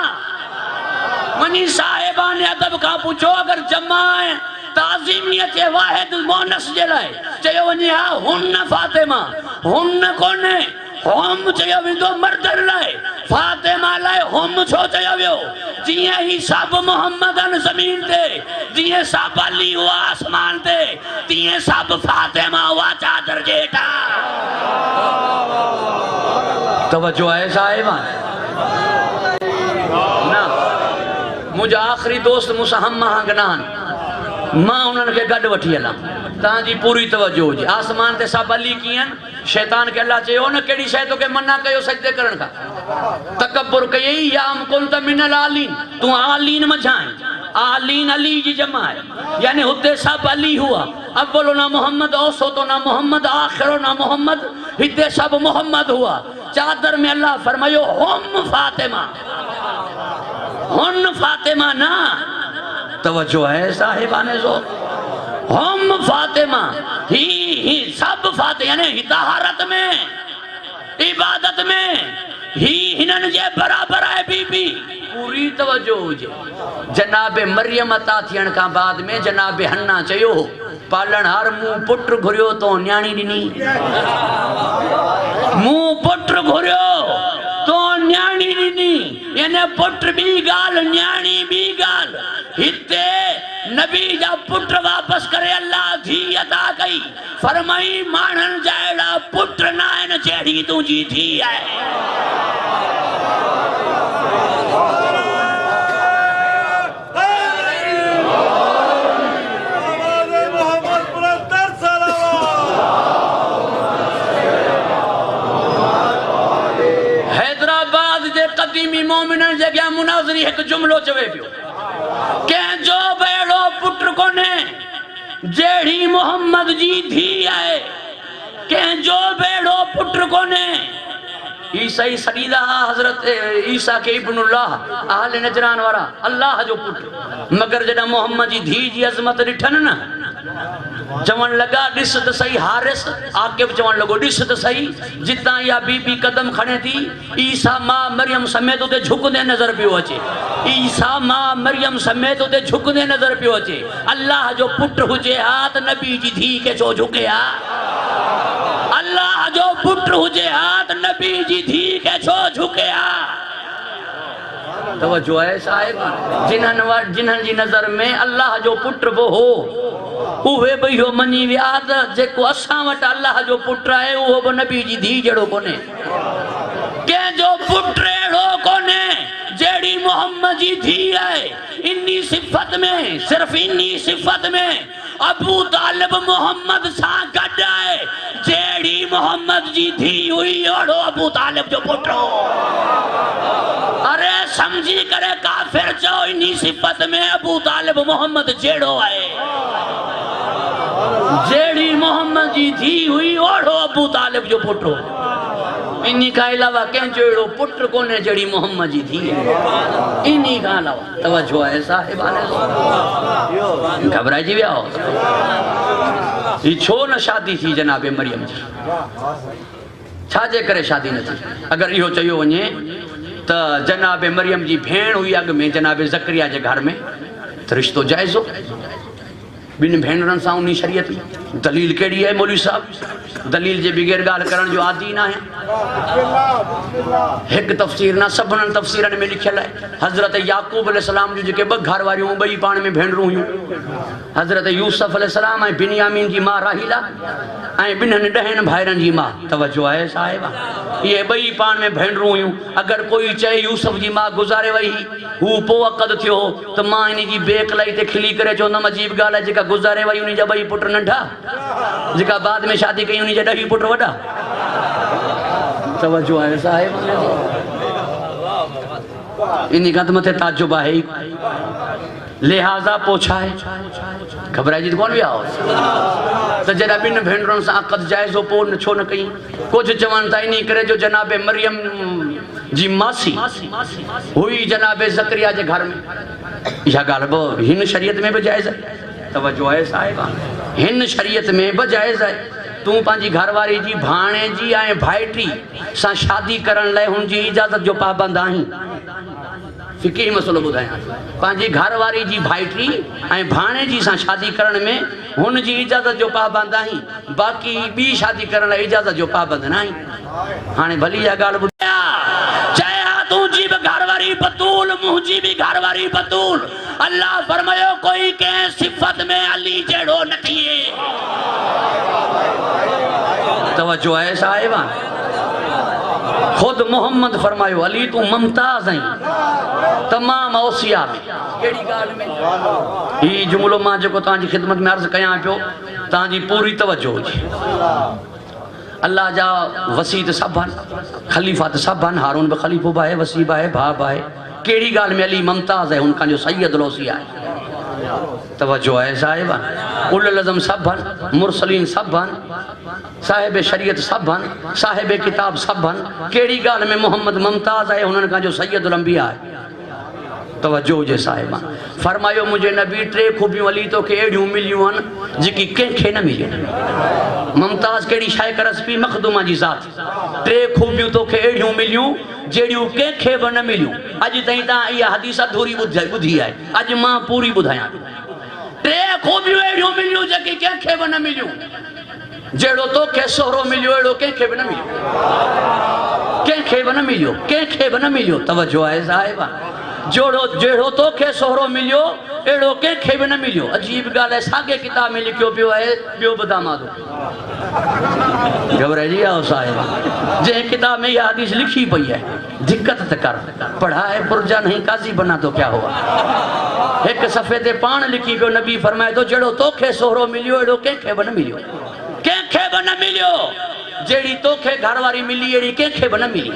मनी साहिबा ने अदब का पूछो, अगर जमा है ताजीमियत वाहिद मोनस जे लाए चयो वने हा हुन फातिमा, हुन कोने हम चयो विदो मर्दर लाए, फातिमा लाए हम छो चयो वियो। जिए ही सब मोहम्मदन जमीन ते, जिए सब अली हुआ आसमान ते, तिए सब फातिमा हुआ चादर जेठा। तवज्जो है साहिबा ना। मुझा आखिरी दोस्त मुसा हम महागनान मां उन्हनि खे गॾु वठी हलां, तव्हांजी पूरी तवज्जो हुजे। आसमान ते सभु अली कीअं, शैतान खे अल्लाह चयो न कहिड़ी शइ तोखे मना कयो सजदे करण खां, तकब्बुर कयई या कुंत मिनल आलीन, तूं आलीन मझां आहीं। आलीन अली जी जमा है, यानी हुते सब अली हुआ, अव्वलो ना मोहम्मद, औसतो ना मोहम्मद, आखिरो ना मोहम्मद, हिते सब मोहम्मद हुआ। चादर में अल्लाह फरमायो हम फातिमा, हुन फातिमा ना। तवज्जो है साहिबाने जो, हम फातिमा, ही सब फातिमा, यानी हिताहारत में, इबादत में ही हिनन जे बराबर है बीबी। पूरी तवज्जो हुजे। जनाबे मरियम अता थियण का बाद में जनाबे हन्ना चयो, पालण हर मुंह पुट घुरियो तो न्याणी दिनी, मुंह पुट घुरियो तो न्याणी दिनी, यानी पुट भी गाल न्याणी भी गाल। हिते नबी जा पुट वापस करे अल्लाह धी अता कई, फरमाई मानन जाएड़ा पुत्र ना है न जेड़ी तुझी थी है। कदीमी मोमिनन जगह मुनाजरी एक जुमलो चवे पियो के जो बेड़ो पुत्र कोने जेड़ी मोहम्मद जी थी है, के जो बेड़ो पुत्र कोने। ईसा ही सदीदा हजरत ईसा के इब्नुल्लाह आले नजरान वारा अल्लाह जो पुत्र, मगर जदा मोहम्मद जी धी जी अजमत ॾिठन न, चवण लगा ॾिस त सही हारिस, आकिब चवण लॻो ॾिस त सही जितां या बीबी कदम खणे थी, ईसा मां मरियम समेत उते झुकंदे नज़र पियो अचे, ईसा मां मरियम समेत उते झुकंदे नज़र पियो अचे। अल्लाह जो पुत्र हुजे हा त नबी जी धी के छो झुके हा, अल्लाह जो पुत्र हुजे हा त नबी जी धी के छो झुके हा। तवज्जो है साहिब, जिन्हनि जी नज़र में अल्लाह जो पुत्र वो हो, उहे भी हो मनी विया त जेको असां वटि अल्लाह जो पुत्र आहे उहो बि नबी जी धी जहिड़ो कोन्हे, कंहिंजो पुत्र अहिड़ो कोन्हे जेड़ी मोहम्मद जी धी है। इन्नी सिफत में, सिर्फ इन्नी सिफत में अबू तालिब मोहम्मद सा गड है, जेड़ी मोहम्मद जी धी हुई ओड़ो अबू तालिब जो पुत्र हो। अरे समझी करे काफिर चो इन्नी सिफत में अबू तालिब मोहम्मद जेड़ो है, जेड़ी मोहम्मद जी धी हुई ओड़ो अबू तालिब जो पुत्र हो। इन्हीं का अलावा कंहिंजो अहिड़ो पुत्र कोन्हे जेड़ी मोहम्मद जी धी है। इन्हीं का अलावा तवज्जो है साहिबाने, घबराइजी विया हो। ही छो न शादी थी जनाबे मरियम जी, छाजे करे शादी न थी? अगर इहो चयो वञे त जनाबे मरियम जी भेण हुई अॻ में जनाबे ज़करिया जे घर में, त रिश्तो जाइज़ हो ॿिनि भेनरनि सां उन शरीयत में। दलील कहिड़ी आहे मौलवी साहब? दलील जे बगैर ॻाल्हि करण जो आदी न आहे। हिकु तफ़सीर न सभिनी तफ़सीरनि में लिखियल आहे। हज़रत याकूब अलैहिस्सलाम जूं जेके 2 घर वारियूं ॿई पाण में भेनरूं हुयूं, हज़रत यूसुफ अलैहिस्सलाम ऐं बिन्यामीन जी मां राहीला ऐं ॿिन्हिनि 10 भाइरनि जी मां। तवज्जो आहे साहिबा, इहे ॿई पाण में भेनरूं हुयूं। अगरि कोई चए यूसुफ जी मां गुज़ारे वई, हू पोइ अक़द थियो त मां इन जी बेक लाई ते खिली करे चवंदमि अजीब ॻाल्हि आहे, जेका गुज़ारे वई उन जा 2 पुट नंढा, जिका बाद में शादी कई उन्हीं जॾहिं पुट वॾा तवज्जो आहे साहिब इन खां त मथे ताजुब आहे लिहाज़ा पोछाए घबराइजी कोन विया त जॾहिं ॿिनि भेनरुनि सां अक़द जाइज़ो पोइ छो न कई कुझु चवनि था इन करे जो जनाबे मरियम जी मासी हुई जनाबे ज़करिया जे घर में इहा ॻाल्हि हिन शरीयत में बि जाइज़ आहे तवज्जो आहे साहिबा हिन शरीयत में बि जाइज़ आहे तूं पंहिंजी घरवारी जी भाणे जी ऐं भाइटी सां शादी करण लाइ हुनजी इजाज़त जो पाबंद आहीं फिकी मसलो ॿुधायां पंहिंजी घरवारी जी भाइटी ऐं भाणे जी सां शादी करण में हुनजी इजाज़त जो पाबंद आहीं बाक़ी ॿी शादी करण लाइ इजाज़त जो पाबंद न आहीं हाणे भली इहा ॻाल्हि ॿुधाया चए हा तुंहिंजी बि घरवारी बतूल मुंहिंजी बि घरवारी बतूल अल्लाह फरमायो कोई कंहिं सिफ़त में अली जहिड़ो न थिए तवज्जो आहे साहिबा खुद मोहम्मद फरमायो अली तू मुमताज आई तमाम औसिया में केड़ी गाल में ई जुमलो मां जो ताजी खिदमत में अर्ज कया पियो ताजी पूरी तवज्जो जी अल्लाह जा वसीत सबन खलीफा सब हारून भी खलीफो है वसीब है भाब है केड़ी गाल में अली मुमताज है उनका जो सैयद लोसिया है तवज्जो है साहिबा उल अज़म सब मुरसलीन सब साहिब शरीयत सब साहिब किताब सब केड़ी गाल में मोहम्मद मुमताज है उन्हनि जो सैयदुल अंबिया है तवज्जो जे साहिबा फरमायो मुझे नबी टे खूबियूं अली तो के एड़ियूं मिलियूं आहिनि जेकी कंहिंखे न मिलियूं मुमताज केड़ी शइ करस पई मखदूमा जी ज़ात टे खूबियूं तोखे एड़ियूं मिलियूं जहिड़ियूं कंहिंखे बि न मिलियूं अॼु ताईं तव्हां इहा हदीस अधूरी ॿुधी आहे अॼु मां पूरी ॿुधायां टे खूबियूं एड़ियूं मिलियूं जेकी कंहिंखे बि न मिलियूं जहिड़ो तोखे सोहरो मिलियो अहिड़ो कंहिंखे बि न मिलियो कंहिंखे बि न मिलियो कंहिंखे बि न मिलियो तवज्जो आहे साहिबा जहिड़ो तोखे सोहरो मिलियो अहिड़ो कंहिंखे बि न मिलियो अजीब ॻाल्हि आहे साॻे किताब में लिखियो पियो आहे ॿियो बि दामादो घबराइजी विया साहिबा जंहिं किताब में इहा हदीस लिखी पई है दिक्कत त कर पढ़ाए पुरजा नहीं काजी बना तो क्या हुआ एक सफ़े ते पाण लिखी पियो नबी फरमाए थो जहिड़ो तोखे सोहरो मिलियो अहिड़ो कंहिंखे बि न मिलियो कंहिंखे बि न मिलियो जहिड़ी तोखे घरवारी मिली अहिड़ी कंहिंखे बि न मिली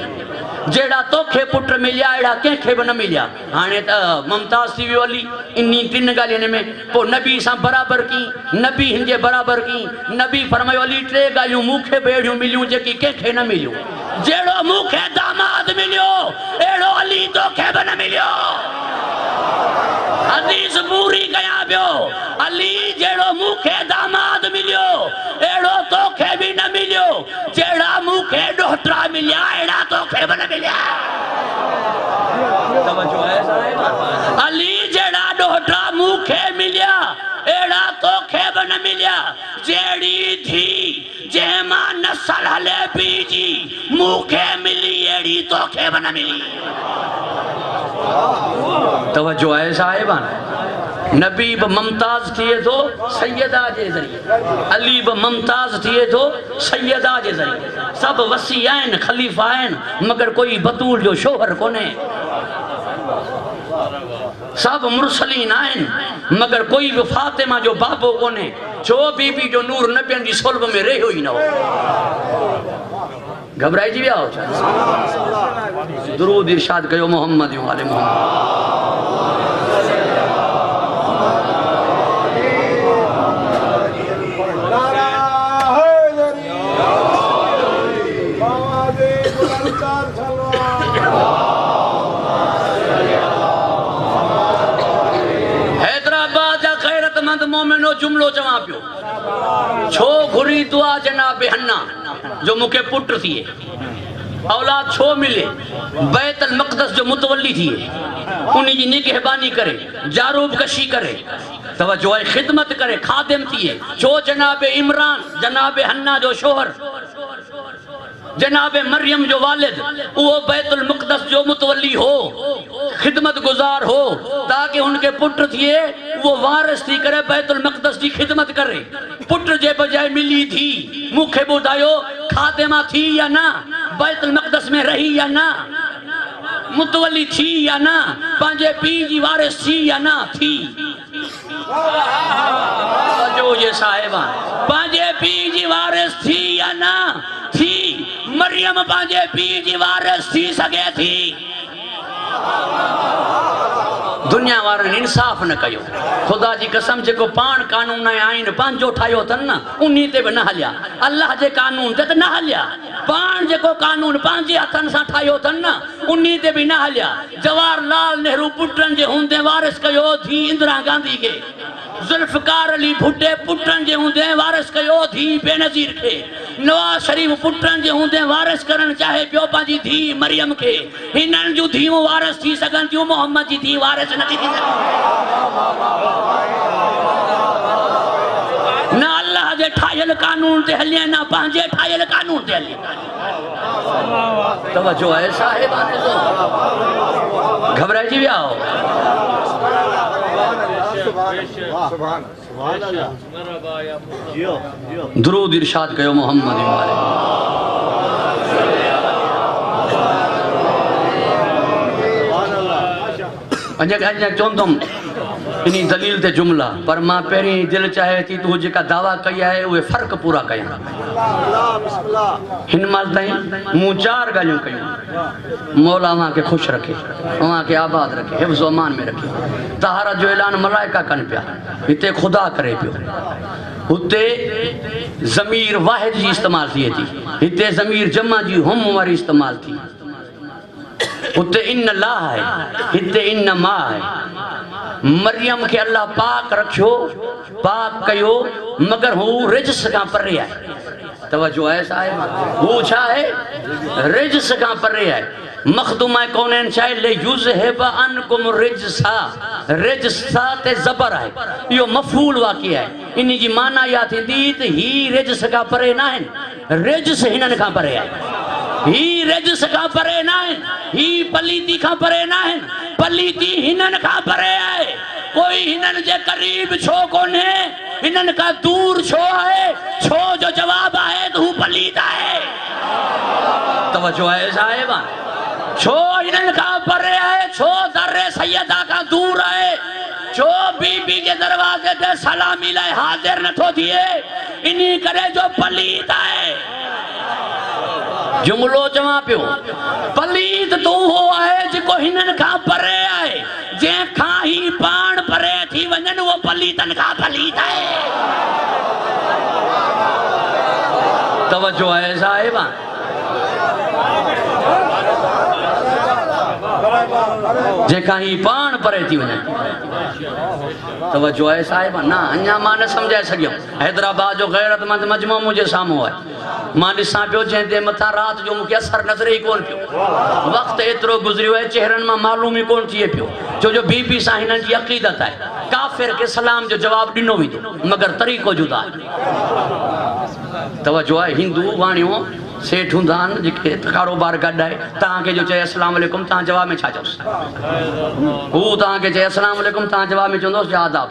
जेड़ा तोखे पुट मिलिया अहिड़ा कंहिंखे बि न मिलिया हाणे त मुमताज थी वियो अली इन्ही टिन ॻाल्हियुनि में पोइ नबी सां बराबर की नबी हिन जे बराबर की नबी फरमायो अली टे ॻाल्हियूं मूंखे बि अहिड़ियूं मिलियूं जेकी कंहिंखे न मिलियूं जहिड़ो मूंखे दामाद मिलियो अहिड़ो अली तोखे बि न मिलियो हदीस पूरी कयां पियो अली जहिड़ो मूंखे दामाद मिलियो अहिड़ो तोखे बि न मिलियो जहिड़ा मूंखे ॾोहिटा मिलिया अहिड़ा तोखे बि न मिलिया अली जहिड़ा ॾोहिटा मूंखे मिलिया अहिड़ा तोखे बि न मिलिया जहिड़ी थी जंहिं मां नसल हले पई जी मूंखे मिली अहिड़ी तोखे बि न मिली तवज्जो आहे साहिबा नबी बि मुमताज थिए थो सैयदा जे ज़रिए अली बि मुमताज थिए थो सैयदा जे ज़रिए सभु वसी आहिनि खलीफ़ा आहिनि मगर कोई बतूल जो शोहर कोन्हे सब मुरसलीन आहिनि मगर कोई बि फातिमा जो बाबो कोन्हे छो बीबी जो नूर नबियनि जी सोलब में रहियो ई न हो घबराइजी विया हो छा दुरूद इरशाद कयो मोहम्मद आले मोहम्मद हैदराबाद जा गैरतमंद मोमिनो जुमलो चवां पियो छो घुरी दुआ जनाब हन्ना जो मूंखे पुट थिए औलाद छो मिले बैतुल मक़दस जो मुतवल्ली थिए उन्हीं जी निगहबानी करे जारूब कशी करे तवज्जो है खिदमत करे खादिम थिए छो जनाब इमरान जनाब हन्ना जो शोहर जनाब मरियम जो वालिद वो बैतुल मुक़दस जो मुतवल्ली हो खिदमत गुजार हो ताकि उनके पुत्र थिए वो वारिस थी करे बैतुल मक़दस की खिदमत करे पुत्र जे बजाय मिली थी मुखे बुधायो खातिमा थी या ना बैतुल मक़दस में रही या ना मुतवल्ली थी या ना पांजे पी जी वारिस थी या ना थी जो ये साहिबा पांजे पी जी वारिस थी या ना थी? मरियम पांजे पी जी वारिस थी सके थी? दुनिया वारनि इंसाफ न कयो। खुदा जी कसम जेको पाण कानून आइन पंहिंजो ठाहियो अथनि न उन्हीं ते बि न हलिया। अल्लाह जे कानून ते त न हलिया। पाण जेको कानून पंहिंजे हथनि सां ठाहियो अथनि न उन्हीं ते बि न हलिया। जवाहरलाल नेहरू पुटनि जे हूंदे वारिस कयो थी इंदिरा गांधी खे। जुल्फकार अली भुट्टे पुटनि जे हूंदे वारिस कयो थी बेनज़ीर खे। नवाज शरीफ पुटनि जे हूंदे वारिस करणु चाहे पियो पंहिंजी धीउ मरियम खे। हिननि जूं धीअूं वारिस थी सघनि थियूं, मोहम्मद जी धीउ वारिस न थी सघे। न अल्लाह जे ठाहियल कानून ते हलिया न पंहिंजे ठाहियल कानून ते हलिया। तवज्जो आहे साहिबाने जो, घबराइजी विया हो। दुरूद इरशाद कयो मोहम्मद वाले। अञा चवंदुमि इन दलील ते जुमला, पर मां पहिरीं दिल चाहे थी तूं जेका दावा कई आहे उहे फ़र्क़ पूरा कया। हिन महिल ताईं मूं 4 ॻाल्हियूं कयूं। मौला अव्हां खे ख़ुशि रखे, अव्हां खे आबाद रखे, हिफ्ज़ अमान में रखे। तहारत जो ऐलान मलाइका कनि पिया, हिते ख़ुदा करे पियो। हुते ज़मीर वाहिद जी इस्तेमाल थिए थी, हिते ज़मीर जमा जी हम वारी इस्तेमाल थी। हुते इन ला है, हिते इन मा है। मरियम के अल्लाह पाक रखियो, पाक कयो, मगर हू रिज्स खां परे आहे। तवज्जो है साहिब, हू छा है? रिज्स खां परे आहे। मखदूमा कौनैन चाहे ले युज़हिबा अनकुम रिज्सा, रिज्सा ते ज़बर आहे, इहो मफ़ूल वाक़िआ आहे। इन जी माना इहा थींदी त ही रिज्स खां परे न आहिनि, रिज्स हिननि खां परे आहे। ही रिज्स खां परे न आहिनि, ही पलीती खां परे न आहिनि, पलीती हिननि खां परे आहे। कोई हिननि जे क़रीब छो कोन्हे, हिननि खां दूर छो आहे? छो जो जवाब आहे त हू पलीत आहे। तवज्जो आहे साहिबा, छो हिननि खां परे आहे? छो दर्रे सैयदा खां दूर आहे? छो बीबी जे दरवाज़े ते सलामी लाइ हाज़िर नथो थिए? इन्ही करे जो पलीत आहे। जुमलो चवां पियो, पलीत तो उहो आहे जेको हिननि खां परे आहे। जंहिंखां ही पाण परे थी वञनि उहो पलीतनि खां पलीत आहे। तवज्जो आहे साहिबा, जेका ही पाण परे थी वञे। तवज्जो आहे साहिबा, ना अञा मां न सम्झाए सघियुमि। हैदराबाद जो गैरतमंद मजमो मुंहिंजे साम्हूं आहे। मां ॾिसां पियो जंहिं मथां राति जो मूंखे असर नज़र ई कोन पियो। वक़्तु एतिरो गुज़रियो आहे, चेहरनि मां मालूम ई कोन थिए पियो, छो जो बीबी सां हिननि जी अक़ीदत आहे। काफ़िर खे सलाम जो जवाबु ॾिनो वेंदो, मगर तरीक़ो जुदा आहे। तवज्जो आहे, हिंदू वाणियूं सेठ हूंदा आहिनि जेके कारोबार गॾु आहे, तव्हांखे जो चए अस्सलाम वालेकुम, तव्हां जवाब में छा चओसि? हू तव्हांखे चए अस्सलाम वालेकुम, तव्हां जवाब में चवंदोसि या आदाब।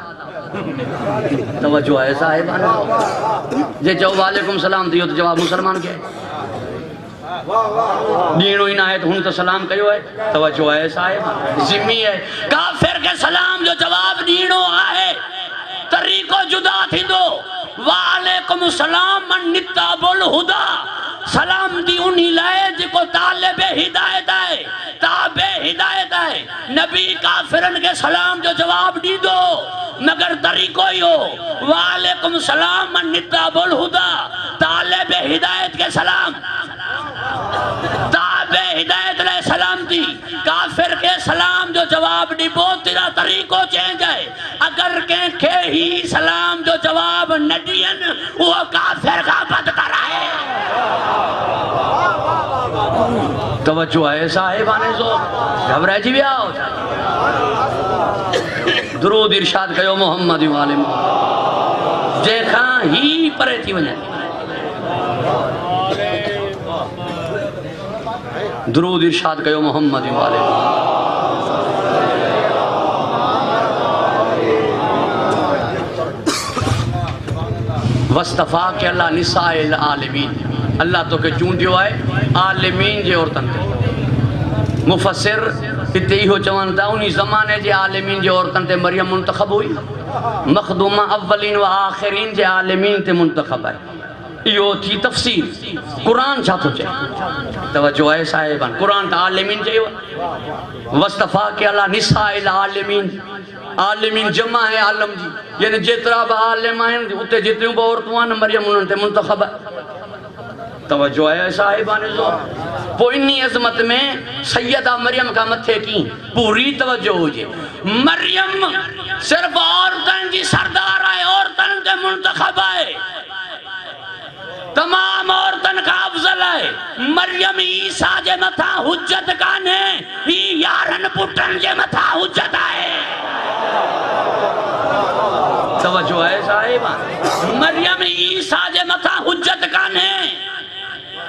तवज्जो आहे साहिब, जे चओ वालेकुम सलाम त इहो त जवाब मुसलमान खे ॾियणो ई न आहे, त हुन त सलाम कयो आहे। तवज्जो आहे साहिब, ज़िमी आहे। काफ़िर खे सलाम जो जवाब ॾियणो आहे, तरीक़ो जुदा थींदो। वालेकुम सलाम मन निताबुल हुदा, सलाम दी उन्हीं लाए जेको तालिबे हिदायत है, ताबे हिदायत है। नबी काफिरन के सलाम जो जवाब दी दो, मगर तरीको ही हो वालेकुम सलाम मन निताबुल हुदा, तालिबे हिदायत के सलाम, ताबे हिदायत ले सलाम दी। काफिर के सलाम जो जवाब दीबो तेरा तरीको चेंज है। अगर के ही सलाम जो जवाब न दियन वो काफिर का बदतर है। तवज्जो है साहिबाने जो, घबराए जी विया हो। दुरूद इरशाद कयो मोहम्मद वाले जेखा ही परे थी वने। दुरूद इरशाद कयो मोहम्मद वाले। वस्तफा के अल्लाह निसाइल आलमीन, अल्लाह तो के चूंडियो है आलमीन जे औरतन ते। मुफस्सिर हिते इहो चवनि था उन ज़माने जे आलमीन जे औरतन ते मरियम मुंतखब हुई। मखदूमा अव्वलीन व आखिरीन जे आलिमीन ते मुंतखब है। यो थी तफसीर। कुरान छा तो चए? तवज्जो है साहिबान, कुरान त आलिमीन चयो वस्तफा के अला निसाइल आलिमीन। आलिमीन जमा है आलम जी, यानी जेतरा बि आलिम आहिनि उते जेतिरियूं बि औरतूं आहिनि मरियम उन्हनि ते मुंतखब है। तवज्जो है साहिबान जो पोइ इन अज़मत में सैयदा मरियम का मथे की पूरी तवज्जो हुजे। मरियम सिर्फ औरतन जी सरदार है, औरतन ते मुंतखब है, तमाम औरतन का अफजल है। मरियम ईसा जे मथा हुज्जत काने, ही यारन पुटन जे मथा हुज्जत है। तवज्जो है साहिबान, मरियम ईसा जे मथा हुज्जत काने,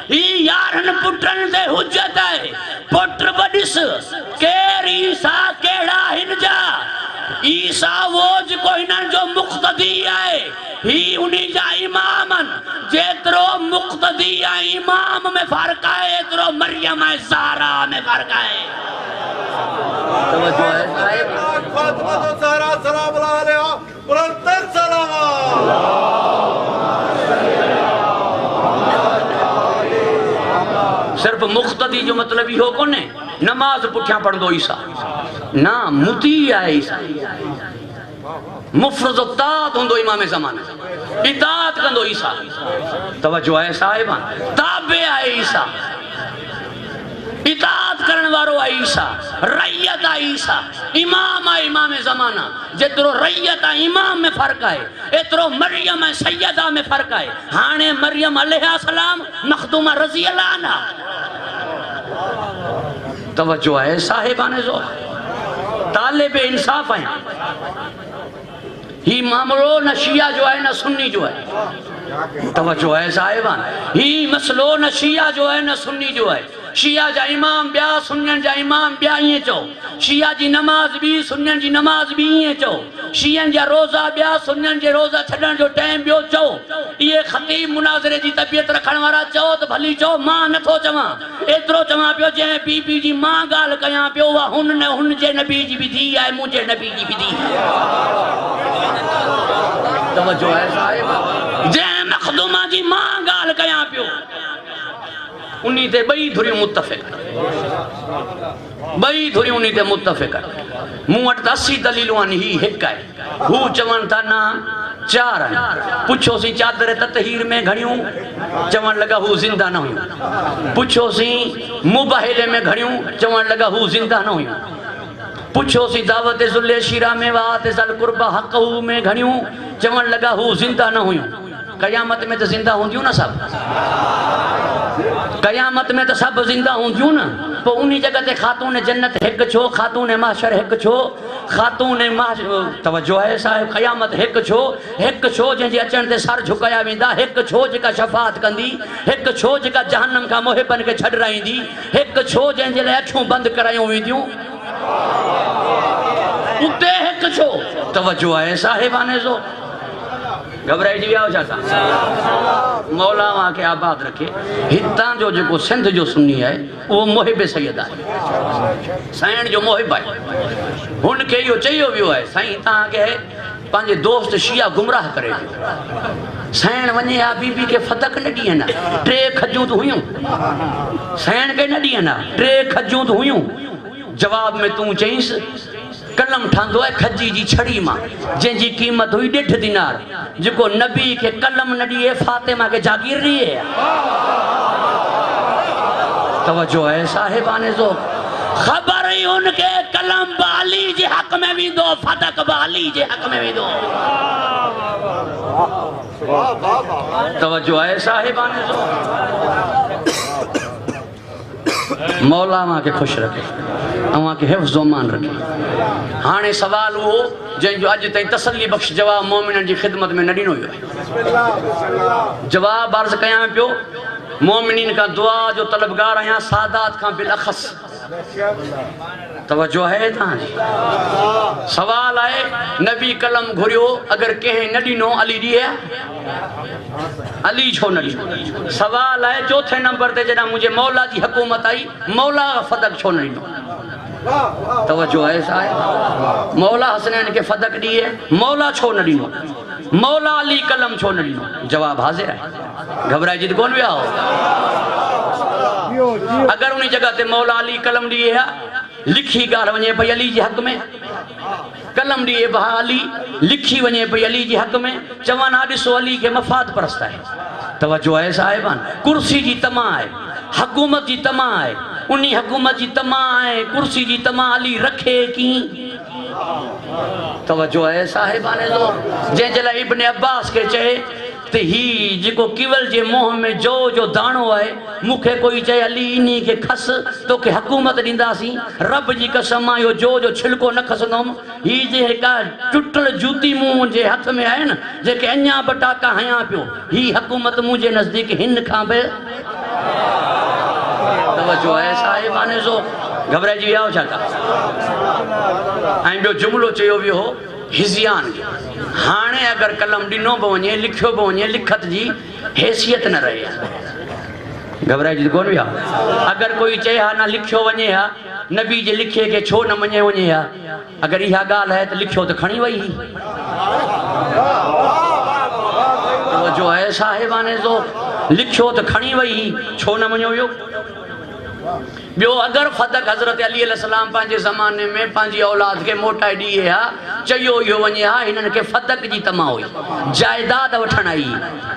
ही यारन पुटन ते हुज्जत है। पुट बडिस केर ईसा केड़ा हिनजा, ईसा वो जो हिनन जो मुक्तदी है, ही उन्हीं जा इमामन। जेतरो मुक्तदी या इमाम में फर्क है, एतरो मरियम है ज़हरा में फर्क है। तवज्जो है साहिब, फातिमा तो ज़हरा सलाम अलैहा पुरंतर सलाम। सिर्फ मुक्तदी जो मतलब ही हो कोने नमाज पुठिया पढ़ंदो ईसा ना, मुती है ईसा। मुफ्रज़ तात हुंदो इमाम ज़मान, इताअत कंदो ईसा। तवज्जो है साहिबान, ताबे है ईसा, इताअत करण वारो है ईसा, रैयत है ईसा, इमाम है इमाम ज़माना। जेतरो रैयत है इमाम में फर्क है, एतरो मरियम है सैयदा में फर्क है। हाने मरियम अलैहा सलाम मखदूमा रज़ी अल्लाह अन्हा। तवज्जो है साहिबान जो तालिब इंसाफ है। ही मामलो न शिया जो है न सुन्नी जो है। तवज्जो है साहिबान, ही मसलो न शिया जो है न सुन्नी जो है। शिया जा इमाम ब्या, सुन्नियन जा इमाम ब्या, ये चो। शिया जी नमाज भी, सुन्नियन जी नमाज भी ये चो। शियन जा रोजा ब्या, सुन्नियन जे रोजा छड़न जो टाइम बियो चो। ये खतीब मुनाज़रे जी तबियत रखण वाला चो तो भली चो, मां नथो चवा। एतरो चवा पियो जे बीबी जी मां गाल कया पियो, वा हुन ने हुन जे नबी जी भी दी है, मुझे नबी जी भी दी है। तवज्जो है साहिब, जे मखदूमा जी मां गाल कया पियो, उन्हीं ते बई धुरियूं मुत्तफ़िक़, बई धुरियूं उन्हीं ते मुत्तफ़िक़। मूं वटि त 80 दलीलूं आहिनि, ही हिकु आहे। हू चवनि था ना 4 आहिनि। पुछोसीं चादर ततहीर में घणियूं, चवण लॻा हू ज़िंदा न हुयूं। पुछोसीं मुबाहिले में घणियूं, चवण लॻा हू ज़िंदा न हुयूं। पुछोसीं दावत ज़ुल्ले शीरा में वात ज़ल कुर्बा हक़हू में घणियूं, चवण लॻा हू ज़िंदा न हुयूं। क़यामत में त ज़िंदा हूंदियूं न सब, क़यामत में तो सब जिंदा होंदियूं न। तो उन्हीं जगह ते खातून जन्नत एक छो, खातून माशर एक छो, खातून तवज्जो है साहिब, क़यामत एक छो जंहिंजे अचण ते सर झुकाया वेंदा, एक छो जेका शफ़ाअत कंदी, एक छो जेका जहन्नम खां मुहिबन खे छॾराईंदी, एक छो जंहिंजे लाइ अखियूं बंदि करायूं वेंदियूं, उते एक छो। तवज्जो है साहिबाने जो घबराई जी विया छा? मौला वहाँ के आबाद रखे। हितां जो जेको सिंध जो सुन्नी है वो मुहिब सैयद है, साईं जो मुहिब है। हुनखे इहो चयो वियो है, साईं तव्हांखे पंहिंजे दोस्त शिया गुमराह करे दियो। साईं वञे हा बीबी के फतक न ॾियनि, 3 खजूं त हुयूं, साईं खे न ॾियनि, 3 खजूं त हुयूं। जवाब में तूं चईंसि कलम ठांदो है खजी जी छड़ी मां, जंहिंजी कीमत हुई 1.5 दिनार। जेको नबी के कलम न ॾिए फातिमा के जागीर ॾिए। तवज्जो है साहिबाने जो खबर ही उनके कलम बाली जे हक में भी दो, फतक बाली जे हक में भी दो। तवज्जो है साहिबाने जो मौला मां के खुश रखे, अवां के हिफ्ज़ मान रखे। हाणे सवाल वो जंहिंजो अॼु ताईं तसल्ली बख़्श जवाब मोमिननि जी ख़िदमत में न ॾिनो वियो आहे। जवाब अर्ज़ कयां पियो, मोमिनीन का दुआ जो तलबगार आहियां, सादात खां बिलअख़स। तवज्जो है तव्हांजी? सवाल आहे नबी कलम घुरियो, अगर कंहिं न ॾिनो अली ॾिए, अली छो न ॾिनो? सवाल आहे चौथे नंबर ते जॾहिं मुंहिंजे मौला जी हुकूमत आई, मौला फदक छो न ॾिनो? तवज्जो है साहिब। मौला हसनैन के फदक दिए, मौला छो न ॾिनो, मौला अली कलम छो न ॾिनो? जवाब हाज़िर है, घबराए जिद कोन विया हो। अगर उन जगह ते मौला अली कलम दिए है, लिखी गाल वने पई अली जे हक में, कलम दिए भा अली लिखी वने पई अली जे हक में, चवना ॾिसो अली के मफाद परस्त है। तवज्जो है साहिबान, कुर्सी जी तमा है, हुकूमत जी तमा है, उन्हीं हुकूमत जी तमा है, कुर्सी जी तमा अली रखे की। तवज्जो है साहिबान जो जे जला इब्ने अब्बास के चए ते ही जिको किवल जे मोह में जो दाणो है, मुखे कोई चए अली इन्हीं के खस तो के हुकूमत दींदासी, रब जी कसम आयो जो छिलको न खसंदम। ही जे का टुटल जूती मुंह जे हथ में है न, जेके अन्या बटाका हया पियो, ही हुकूमत मुझे नजदीक हिन खां बे। तवज्जो है साहिबान जो घबराइजी विया हो छा का? ऐं ॿियो जुमिलो चयो वियो हो हिज़ियान। हाणे अगर कलम ॾिनो बि वञे, लिखियो बि वञे, लिखत जी हैसियत न रहे। घबराइजी कोन विया? अगर कोई चए हा न लिखियो वञे हा, नबी जे लिखे के छो न मञे वञे हा, अगर इहा ॻाल्हि है तो लिखियो तो खणी वई। तवज्जो है साहिबाने जो लिखियो तो खणी वई, छो न मञो वियो? ॿियो अगर फदक हज़रत अली अलैहिस्सलाम पंहिंजे ज़माने में पंहिंजी औलाद के मोटाए ॾिए हा, चयो इहो वञे हा, हिननि खे फदक जी तमा हुई, जायदाद वठण आई,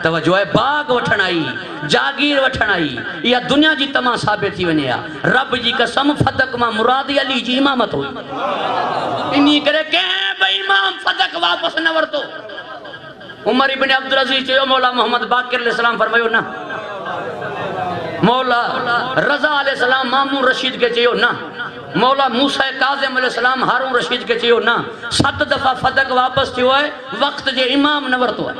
तवज्जो है, बाग वठण आई, जागीर वठण आई, इहा दुनिया जी तमा साबित थी वञे हा। रब जी कसम फदक मां मुराद अली जी इमामत हुई, इन्हीं करे कंहिं बि इमाम फदक वापसि न वरितो। उमर इब्न अब्दुल अज़ीज़ चयो मौला मोहम्मद बाक़िर अलैहिस्सलाम फरमायो न, मौला रज़ा अलैहिस्सलाम मामून रशीद के चयो न, मौला मूसा काज़िम अलैहिस्सलाम हारून रशीद के चयो न। 7 दफ़ा फदक वापस थियो है, वक्त जे इमाम न वरतो है।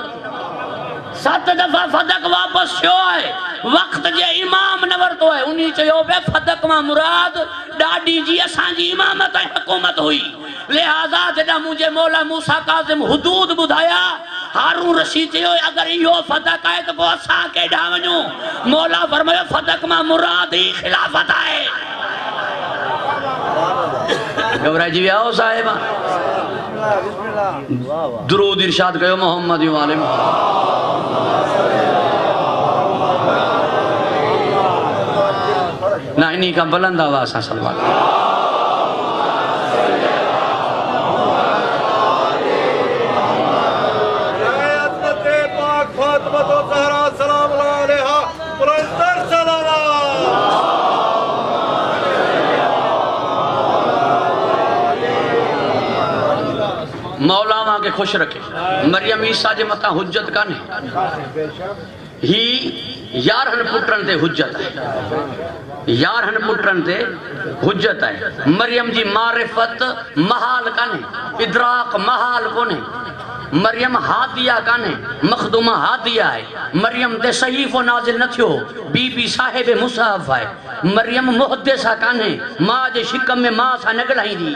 7 दफ़ा फदक वापस थियो है, वक्त जे इमाम न वरतो है। उन्हीं चयो बे फदक मां मुराद ॾाडी जी असांजी इमामत ऐं हुकूमत हुई, लिहाज़ा जॾहिं मुंहिंजे मौला मूसा काज़िम हुदूद ॿुधाया, हारून रशीद चयो अगर इहो फदक आहे तो पोइ असां केॾांहुं वञूं? मौला फरमायो फदक मां मुराद ही खिलाफत आहे। घबराइजी विया हो साहिबा? दुरूद इरशाद कयो मोहम्मद वाले ना, इन्हीं का बुलंद आवाज़ सां सलवात। मौला मां के खुश रखे। मरियम ईसा जे मथा हुज्जत काने, ही 11 पुटन ते हुज्जत है, 11 पुटन ते हुज्जत है। मरियम जी मारिफत महाल काने, इदराक महाल कोने। मरियम हादिया काने, मखदुमा हादिया है। मरियम ते सहीफो नाज़िल न थियो, बीबी साहिब मुसाहफ है। मरियम मुहद्दिसा काने, मां जे शिकम में मां सा न ॻाल्हाईंदी,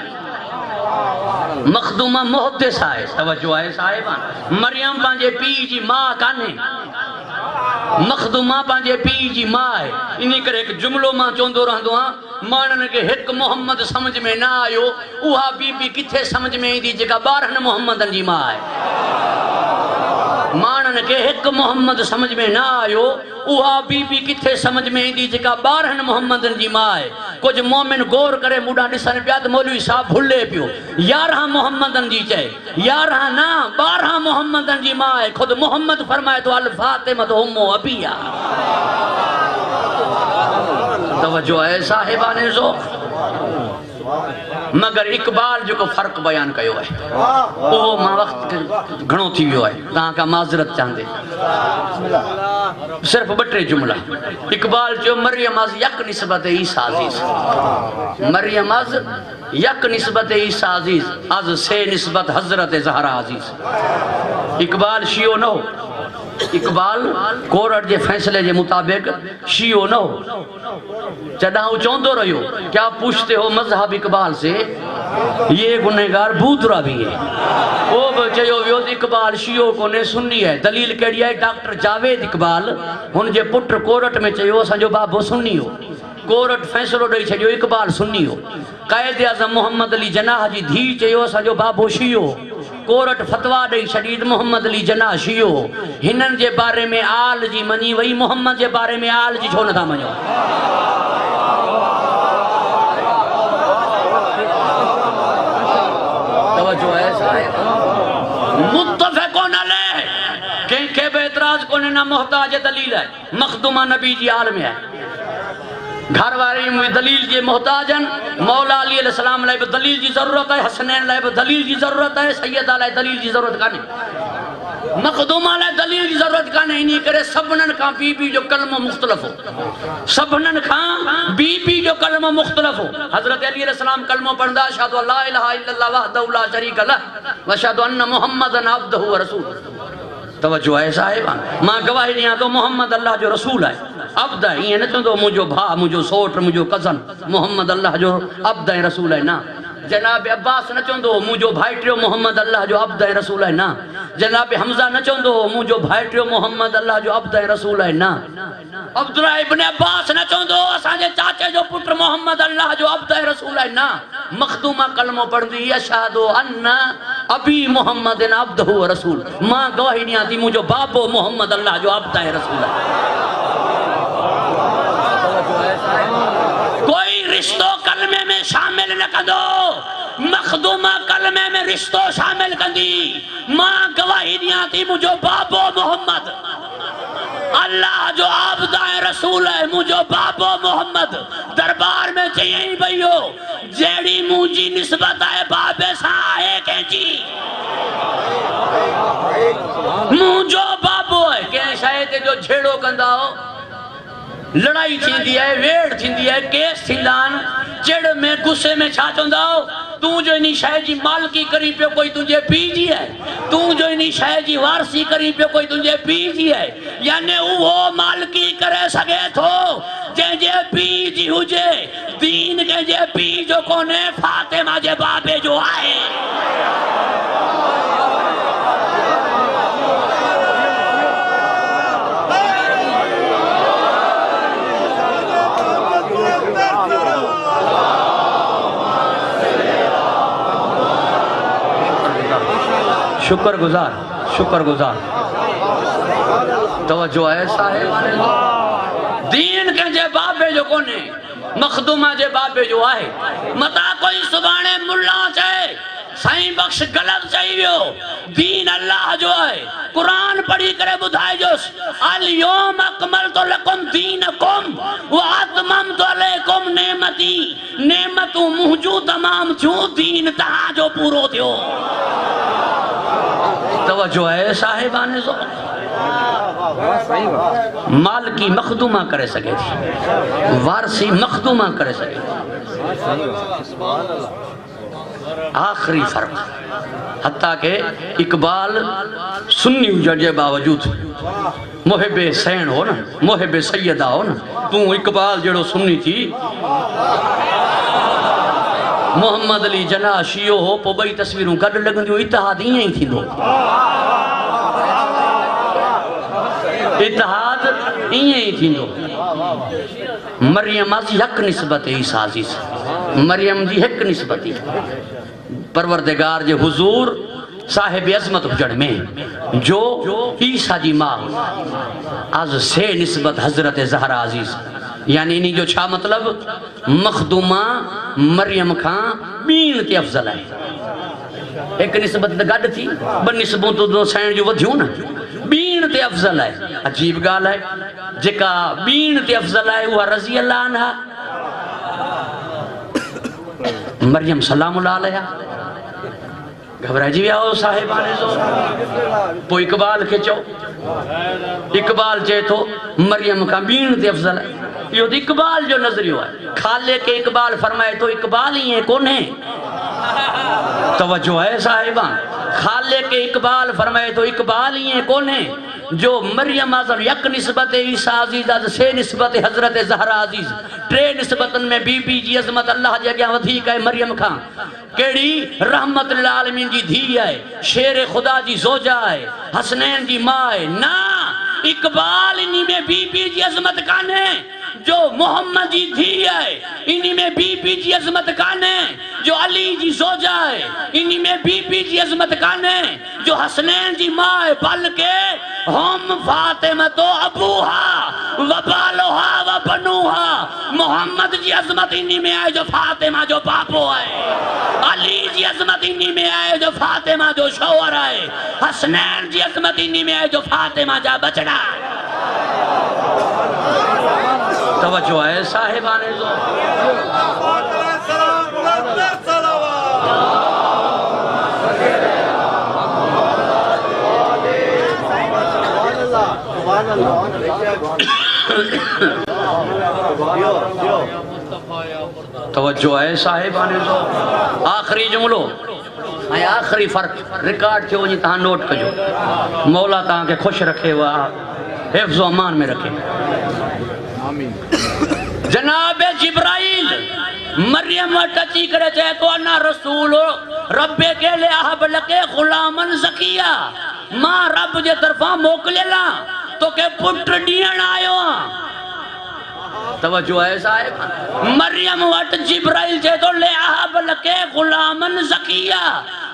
मखदूमा मुहद्दिस है। तवज्जो है साहिबान, मरियम पंहिंजे पीउ जी मां काने, मखदूमा पंहिंजे पीउ जी मां है। इन करे एक जुमलो मां चवंदो रहंदो आहियां, माण्हुनि खे हिकु मोहम्मद समझ में न आयो, उहा बीबी किथे समझ में ईंदी जेका 12 मोहम्मदनि जी मां है। माण्हुनि खे हिकु मोहम्मद समझ में न आयो, उहा बीबी किथे समझ में ईंदी जेका 12 मोहम्मदनि जी मां है। कुछ मोमिन गौर करे मूंॾां ॾिसनि पिया त मौलवी साहब भुले पियो, 11 मोहम्मदनि जी चए, 11 न 12 मोहम्मदनि जी मां है। खुद मोहम्मद फरमाए तो अल फातिमा उम्मु अबिया। तवज्जो है साहिबाने जो। मगर इकबाल जो फर्क बयान कयो है, वो मां वक्त घणो थी वियो है, तहां का माजरत चाहते। सिर्फ 2-3 जुमला। इकबाल जो मरियम अज यक निस्बत ईसा अजीज, मरियम अज यक निस्बत ईसा अजीज, अज से निस्बत हजरत ज़हरा अजीज। इकबाल शियो न हो, इकबाल कोर्ट के फैसले के मुताबिक शियो न हो। जॾहिं वो चवंदो रहियो, क्या पूछते हो मजहब इकबाल से, ये गुनहगार बूतरा भी है। वो भी चयो वियो इकबाल शियो कोने सुन्नी है। दलील कहिड़ी है? डॉक्टर जावेद इकबाल हुन जे पुट कोर्ट में चयो असांजो बाबो सुन्नी हो। कोर्ट फैसलो ॾेई छॾियो इकबाल सुन्नी हो। कायदे आज़म मोहम्मद अली जनाह जी धी चयो असांजो बाबो शियो कोर्ट फतवा ॾेई छॾी मोहम्मद अली जनाह शियो हिननि जे बारे में आल जी मञी वई मोहम्मद जे बारे में आल जी छो नथा मञो तवज्जो है साहिब मुत्तफ़क़ुन अलैह कंहिंखे बि एतराज़ कोन्हे न मोहताज दलील है मखदूमा नबी जी आल में है घर वारी में दलील जी मोहताजन मौला अली अलैहिस्सलाम लाइ भी दलील जी जरूरत है हसनैन लाइ भी दलील जी जरूरत है सैयदा लाइ दलील जी जरूरत कान्हे मखदूमा लाइ दलील जी जरूरत कान्हे इन्ही करे सभिननि खां बीबी जो कलमो मुख़्तलिफ़ हो सभिननि खां बीबी जो कलमो मुख़्तलिफ़ हो हज़रत अली अलैहिस्सलाम कलमो पढ़ंदा अशहदु अल्ला इलाहा इल्लल्लाह वहदहु ला शरीक लह व अशहदु अन्न मुहम्मदन अब्दुहु व रसूलुहु तवज्जो है साहिब मां गवाही ॾियां थो मोहम्मद अल्लाह जो रसूल है अब्द है ईअं न चवंदो मुंहिंजो भाउ मुंहिंजो सोट मुंहिंजो कज़न मोहम्मद अल्लाह जो अब्द ऐं रसूल है ना जनाब अब्बास न चवंदो मुंहिंजो भाइटियो मोहम्मद अल्लाह जो अब्द ऐं रसूल है ना जनाब हमज़ा न चवंदो मुंहिंजो भाइटियो मोहम्मद अल्लाह जो अब्द ऐं रसूल है ना अब्दुल्लाह इब्न अब्बास न चवंदो असांजे चाचे जो पुट मोहम्मद अल्लाह जो अब्द ऐं रसूल है ना मखदूमा कलमो पढ़ंदी अशहदु अन्न अबी मोहम्मद अब्दुहु व रसूल मां गवाही ॾियां थी मुंहिंजो बाबो मोहम्मद अल्लाह जो अब्द ऐं रसूल है कोई रिश्तो कलमे में शामिल न कंदो मखदूमा कलमे में रिश्तो शामिल कंदी मां गवाही ॾियां थी मुंहिंजो बाबो मोहम्मद अल्लाह जो आबद ऐं रसूल है मुंहिंजो बाबो मोहम्मद दरबार में चयई भईयो जहिड़ी मुंहिंजी निस्बत आहे बाबे सां आहे कंहिंजी मुंहिंजो बाबो है कंहिं शइ ते जो छेड़ो कंदा हो लड़ाई थींदी है वेड़ थींदी है केस थींदा आहिनि चिड़ में गुस्से में छा चवंदा हो तूं जो इन शइ जी मालिकी करी पियो कोई तुंहिंजे पीउ जी आहे तूं जो इन शइ जी वारसी करी पियो कोई तुंहिंजे पीउ जी आहे यानी उहो मालिकी करे सघे थो जंहिंजे पीउ जी हुजे दीन कंहिंजे पीउ जो कोन्हे फातिमा जे बाबे जो आहे शुक्र गुजार तवज्जो है साहिब दीन कंहिंजे बाबे जो कोन्हे मखदूमा जे बाबे जो आहे मता कोई सुभाणे मुल्ला चए साईं बख्श गलत चई वियो दीन अल्लाह जो है कुरान पढ़ी करे ॿुधाइजोसि अल यौम अकमलतु लकुम दीनकुम व अतममतु अलैकुम नेमती नेमतूं मुंहिंजूं तमाम थियूं दीन तव्हांजो पूरो थियो तवज्जो है साहिबाने जो मालिकी मखदूमा करे सके थी वारसी मखदूमा करे सके आखिरी फर्क हत्ता के इकबाल सुन्नी हुजण जे बावजूद मुहिबे सैन हो न मुहिबे सैयदा हो न तू इकबाल जड़ो सुन्नी थी मोहम्मद अली जना शियो हो पो बई तस्वीरूं गड लगंदियूं इतिहाद ईअं ई थींदो इतिहाद ईअं ई थींदो मरियम जी हक निस्बत ईसा अज़ीज़ मरियम जी हिक निस्बत परवरदिगार जे हुजूर साहिब अज़मत हुजण में जो ईसा जी मां आज से निस्बत हजरत ज़हरा अज़ीज़ यानी इन्हीं जो छा मतलब मखदूमा मरियम खां बीन ते अफजल है एक निस्बत गड थी ब निस्बतूं तो साइण जो वधियूं न बीन ते अफजल है अजीब गाल है जेका बीन ते अफजल है वह रज़ी अल्लाह अन्हा मरियम सलामुल्लाह अलैहा घबराइजी विया हो साहिबाने जो पो इकबाल के चो इकबाल चे तो मरियम का बीन ते अफजल है यो तो इकबाल जो नजरियो है खाले के इकबाल फरमाए तो इकबाल ही है कौन है तवज्जो है साहिबा खाले के इकबाल फरमाए तो इकबाल ही है कौन है जो मरियम आज़म यक निस्बत ईसा अज़ीज़ से निस्बत हजरत ज़हरा अज़ीज़ टे निस्बतन में बीबी जी अज़मत अल्लाह जे अॻियां वधीक है मरियम खां केड़ी रहमत लिल आलमीन जी धी है शेर खुदा जी ज़ोजा है हसनैन जी मां है ना इकबाल इन्हीं में बीबी जी अज़मत कान्हे जो मोहम्मद जी थी है इन्हीं में बीबी जी अजमत काने, जो अली जी जोजा है इन्हीं में बीबी जी अजमत काने, जो हसनैन जी माँ है बल्कि हम फातिमा तो अबूहा व बालोहा व बनुहा। मोहम्मद जी अजमत इन्हीं में आए जो फातिमा जो बापो है, अली जी अजमत इन्हीं में आए जो फातिमा जो शौहर है, हसनैन जी अजमत इन्हीं में आए जो फातिमा जा बचड़ा। तवज्जो है साहिबाने जो सलाम बुलंद तवज्जो है साहिबाने जो आखिरी जुमलो ऐं आखिरी फर्क रिकॉर्ड थियो वञी तव्हां नोट कजो। मौला तव्हांखे ख़ुशि रखे वा हिफ्ज़ अमान में रखे। जनाब जिब्राइल मरियम वटि अची करे चए थो अना रसूल रब्बे के ले अहब लके गुलामन ज़किया, मां रब जे तरफां मोकिलियला तोखे पुट ॾियण आयो आहियां। तवज्जो है साहिब। मरियम वट जिब्राइल चए थो ले अहब लके गुलामन ज़किया,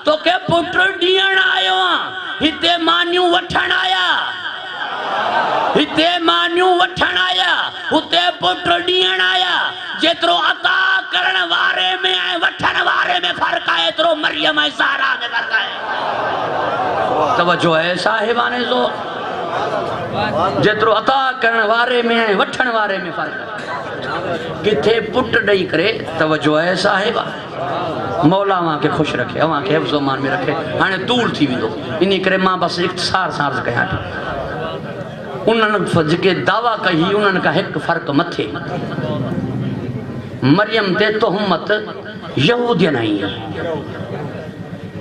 तोखे पुट ॾियण आयो आहियां। हिते मानियूं वठण आया, हिते मानियूं वठण आया, हुते पुट ॾियण आया। जेतिरो अता करण वारे में ऐं वठण वारे में फर्क आहे एतिरो मरियम ऐं ज़हरा में फर्क आहे। तवज्जो है साहिबाने जो जेतिरो अता करण वारे में ऐं वठण वारे में फर्क आहे। किथे पुट ॾेई करे तवज्जो है साहिबा। मौला अव्हांखे ख़ुशि रखे, अव्हांखे हिफ्ज़ अमान में रखे। हाणे तूल थी वेंदो, इन करे मां बसि इख़्तिसार सां अर्ज़ु कयां थो। उन्हनि जेके दावा कई उन्हनि खां हिकु फ़र्क़ु मथे। मरियम ते तोहमत यहूदियन आई।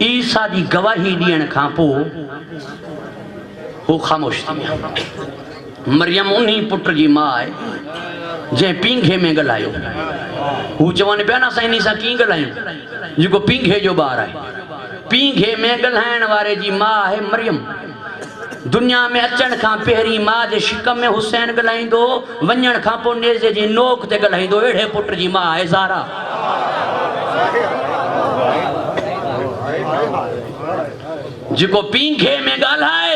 ईसा जी गवाही ॾियण खां पोइ हू ख़ामोश थी विया। मरियम उन पुट जी मां आहे जंहिं पींघे में ॻाल्हायो। हू चवनि पिया न असां इन सां कीअं ॻाल्हायूं जेको पींघे जो ॿारु आहे। पींघे में ॻाल्हाइण वारे जी मां आहे मरियम। दुनिया में अचण खां पहिरीं मां जे शिक में हुसैन ॻाल्हाईंदो, वञण खां पोइ नेज़े जी नोक ते ॻाल्हाईंदो। अहिड़े पुट जी मां आहे ज़हरा। जेको पींघे में ॻाल्हाए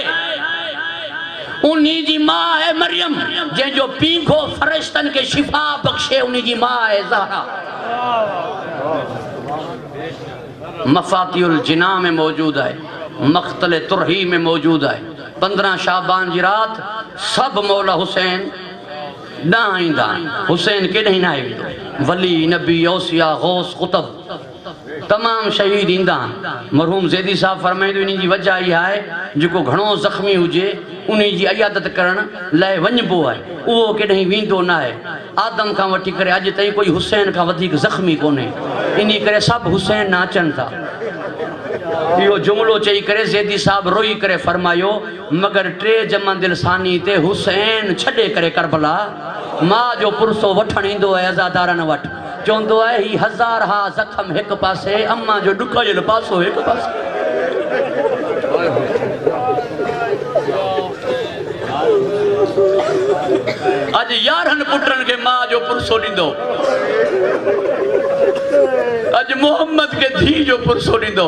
उन्हीं जी मां आहे मरियम। जंहिंजो पींघो फरिश्तनि खे शिफा बख़्शे उन्हीं जी मां आहे ज़हरा। मफ़ातिहुल जिना में मौजूद आहे, मख्तल तुरही में मौजूद आहे। 15 शाबान जी रात सब मौला हुसैन ॾांहुं ईंदा आहिनि। हुसैन केॾांहुं न आहे वेंदो। वली नबी औसिया गौस कुतब तमाम शहीद ईंदा आहिनि। मरहूम ज़ैदी साहब फरमाईंदो इन जी वजह इहा आहे जेको घणो ज़ख़्मी हुजे उन जी अयादत करण लाइ वञिबो आहे, उहो केॾांहुं वेंदो न आहे। आदम खां वठी करे अॼु ताईं कोई हुसैन खां वधीक ज़ख़्मी कोन्हे। इन करे सभु हुसैन न अचनि था। इहो जुमिलो चई करे ज़ैदी साहब रोई करे फरमायो मगर 3 जमंदिल सानी ते हुसैन छॾे करे करबला मां जो पुरसो वठण ईंदो आहे अज़ादारनि वटि। चवंदो आहे ही 1000 हा ज़ख़्म हिकु पासे, अम्मा जो ॾुकल पासो हिकु पासे। अॼु 11 पुटनि खे मां जो पुरसो ॾींदो। अॼु मोहम्मद खे धी जो पुरसो ॾींदो।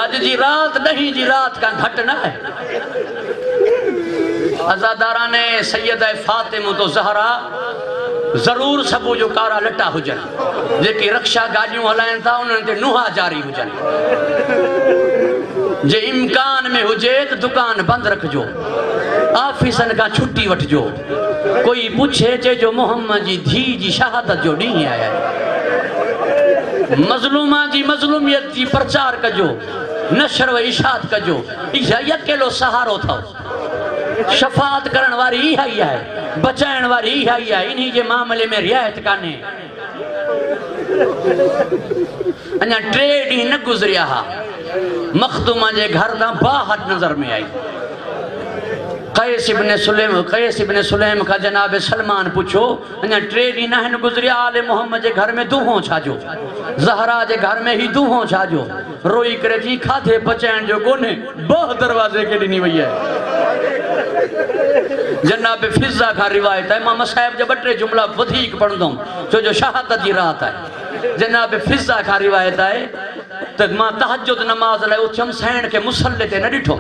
अॼु जी रात 10 जी रात का घटि न आहे। अज़ादाराने सैयद फातिमा तो ज़हरा ज़रूर सबू जो कारा लटा हुजनि। जेके रक्षा गाॾियूं हलाइनि था उन्हनि ते नुहा जारी हुजनि। जे इम्कान में हुजे त दुकान बंदि रखिजो, ऑफिसनि खां छुट्टी वठिजो। कोई पुछे चइजो मोहम्मद जी धी जी शहादत जो ॾींहुं आया आहे। मज़लूमा जी मज़लूमियत जी प्रचार कजो, नशर व इशात कजो। इहा अकेलो सहारो अथव। शफ़ात करण वारी इहा ई आहे, बचाइण वारी इहा ई आहे। इन्ही जे मामले में रियायत कान्हे। अञा 3 ॾींहं न गुज़रिया हा, मखदूमा जे घर तां बाहर नज़र में आई। कैस इब्न सुलैम का जनाब सलमान पूछो अञा 3 ॾींहं न आहिनि गुज़रिया, आले मोहम्मद जे घर में दूहों छाजो, ज़हरा जे घर में ही दूहों छाजो। रोई करे जी खाधे पचाइण जो कोन्हे, 2 दरवाज़े के ॾिनी वई आहे। जनाब फिज़ा का रिवायत है, मां मसाहिब जा बटे जुमला वधिक पढ़ंदम छो जो शहादत जी रात है। जनाब फिज़ा का रिवायत है त मां तहज्जुद नमाज लाइ उथम सैण के मुसल्ले ते न ॾिठो,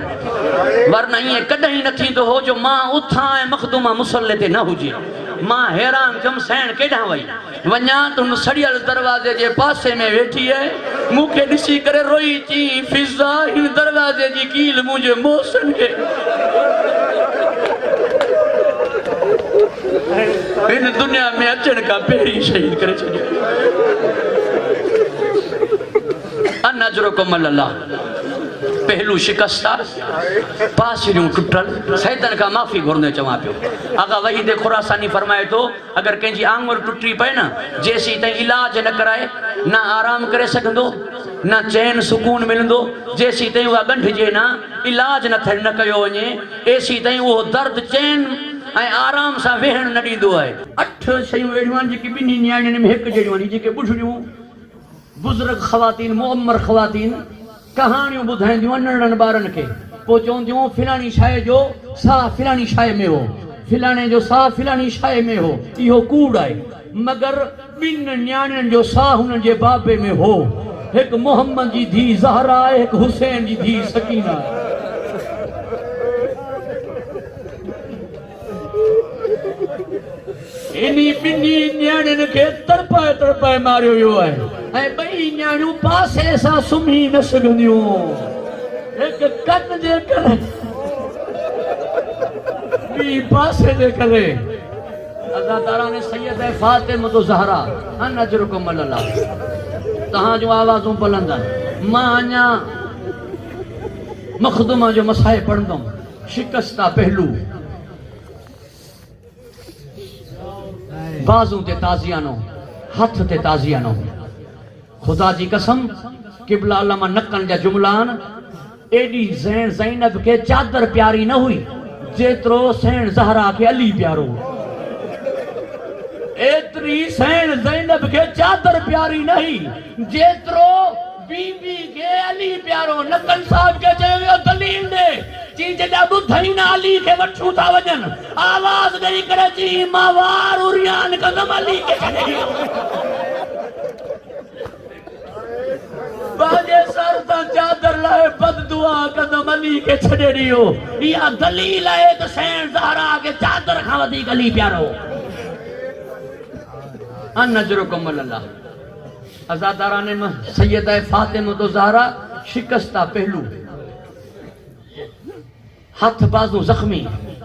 वरना ये कॾहिं न थींदो हो जो मां उथां ऐं मखदूमा मुसल्ले ते न हुजे। मां हैरान थियम सैण केॾां वई, वञा त हुन सड़ियल दरवाजे जे पासे में वेठी है, मूंखे ॾिसी करे रोई थी फिज़ा हिन दरवाजे जी कील मुंहिंजे मोसन खे इन दुनिया में अचण खां पहिरीं शहीद करे छॾियो। अनजरुकुम अल्लाह पहलू शिकस्ता पासिरियूं टुटल सैदन का माफ़ी घुरने चवां पियो। आगा वहीद खुरासानी फरमाए तो अगर कंहिंजी आंगुर टुटी पए न जेसी ताईं इलाज न कराए न आराम करे सघंदो न चैन सुकून मिलंदो, जेसी ताईं उहा ॻंढिजे न इलाज न कयो वञे एसी ताईं उहो दर्द चैन ऐं आराम सां वेहण न ॾींदो आहे। 8 शयूं अहिड़ियूं आहिनि जेके ॿिन्ही न्याणियुनि में हिकु जहिड़ियूं आहिनि, जेके ॿुढड़ियूं बुज़ुर्ग ख़वातीन मुअम्मर ख़वातीन कहानियूं ॿुधाईंदियूं नंढड़नि ॿारनि खे, पोइ चवंदियूं फिलाणी शइ जो साह फिलाणी शइ में हो, फिलाणे जो साह फिलाणी शइ में हो। इहो कूड़ आहे, मगर ॿिनि न्याणियुनि जो साह हुननि जे बाबे में हो। हिकु मोहम्मद जी धीउ ज़हरा आहे, हिकु हुसैन जी धीउ सकीना आहे। इन्ही ॿिन्ही न्याणियुनि खे तड़पाए तड़पाए मारियो वियो आहे ऐं ॿई न्याणियूं पासे सां सुम्ही न सघंदियूं। हिकु कन जे करे ॿी पासे जे करे। अदाकारा ने सैयद फातिमा तो ज़हरा अनजरुकुम अल्लाह तहां जो आवाज़ूं बुलंदन। मां अञा मखदूमा जो मसाए पढ़ंदुमि। शिकस्ता पहलू बाजू ते ताजियानो हथ ते ताजियानो। खुदा जी कसम किबला अल्लामा नकन जा जुमलान एडी ज़ैनब के चादर प्यारी न हुई जेतरो सैन ज़हरा के अली प्यारो। एतरी सैन ज़ैनब के चादर प्यारी नहीं जेतरो बीबी के अली प्यारो। नकन साहब के चयो दलील दे जी जदा बुधई ना अली के वठू था वजन आवाज नहीं करे जी मावार उरियान कदम अली के छड़ियो। बाजे सर ता चादर लाए बद दुआ कदम अली के छड़ियो। या दलील है तो सैन ज़हरा के चादर खा वधी अली प्यारो। अनजरुकुम अल्लाह अज़ादारा ने सैयद फातिमा तो ज़हरा शिकस्ता पहलू हाथ बाजू जख्मी।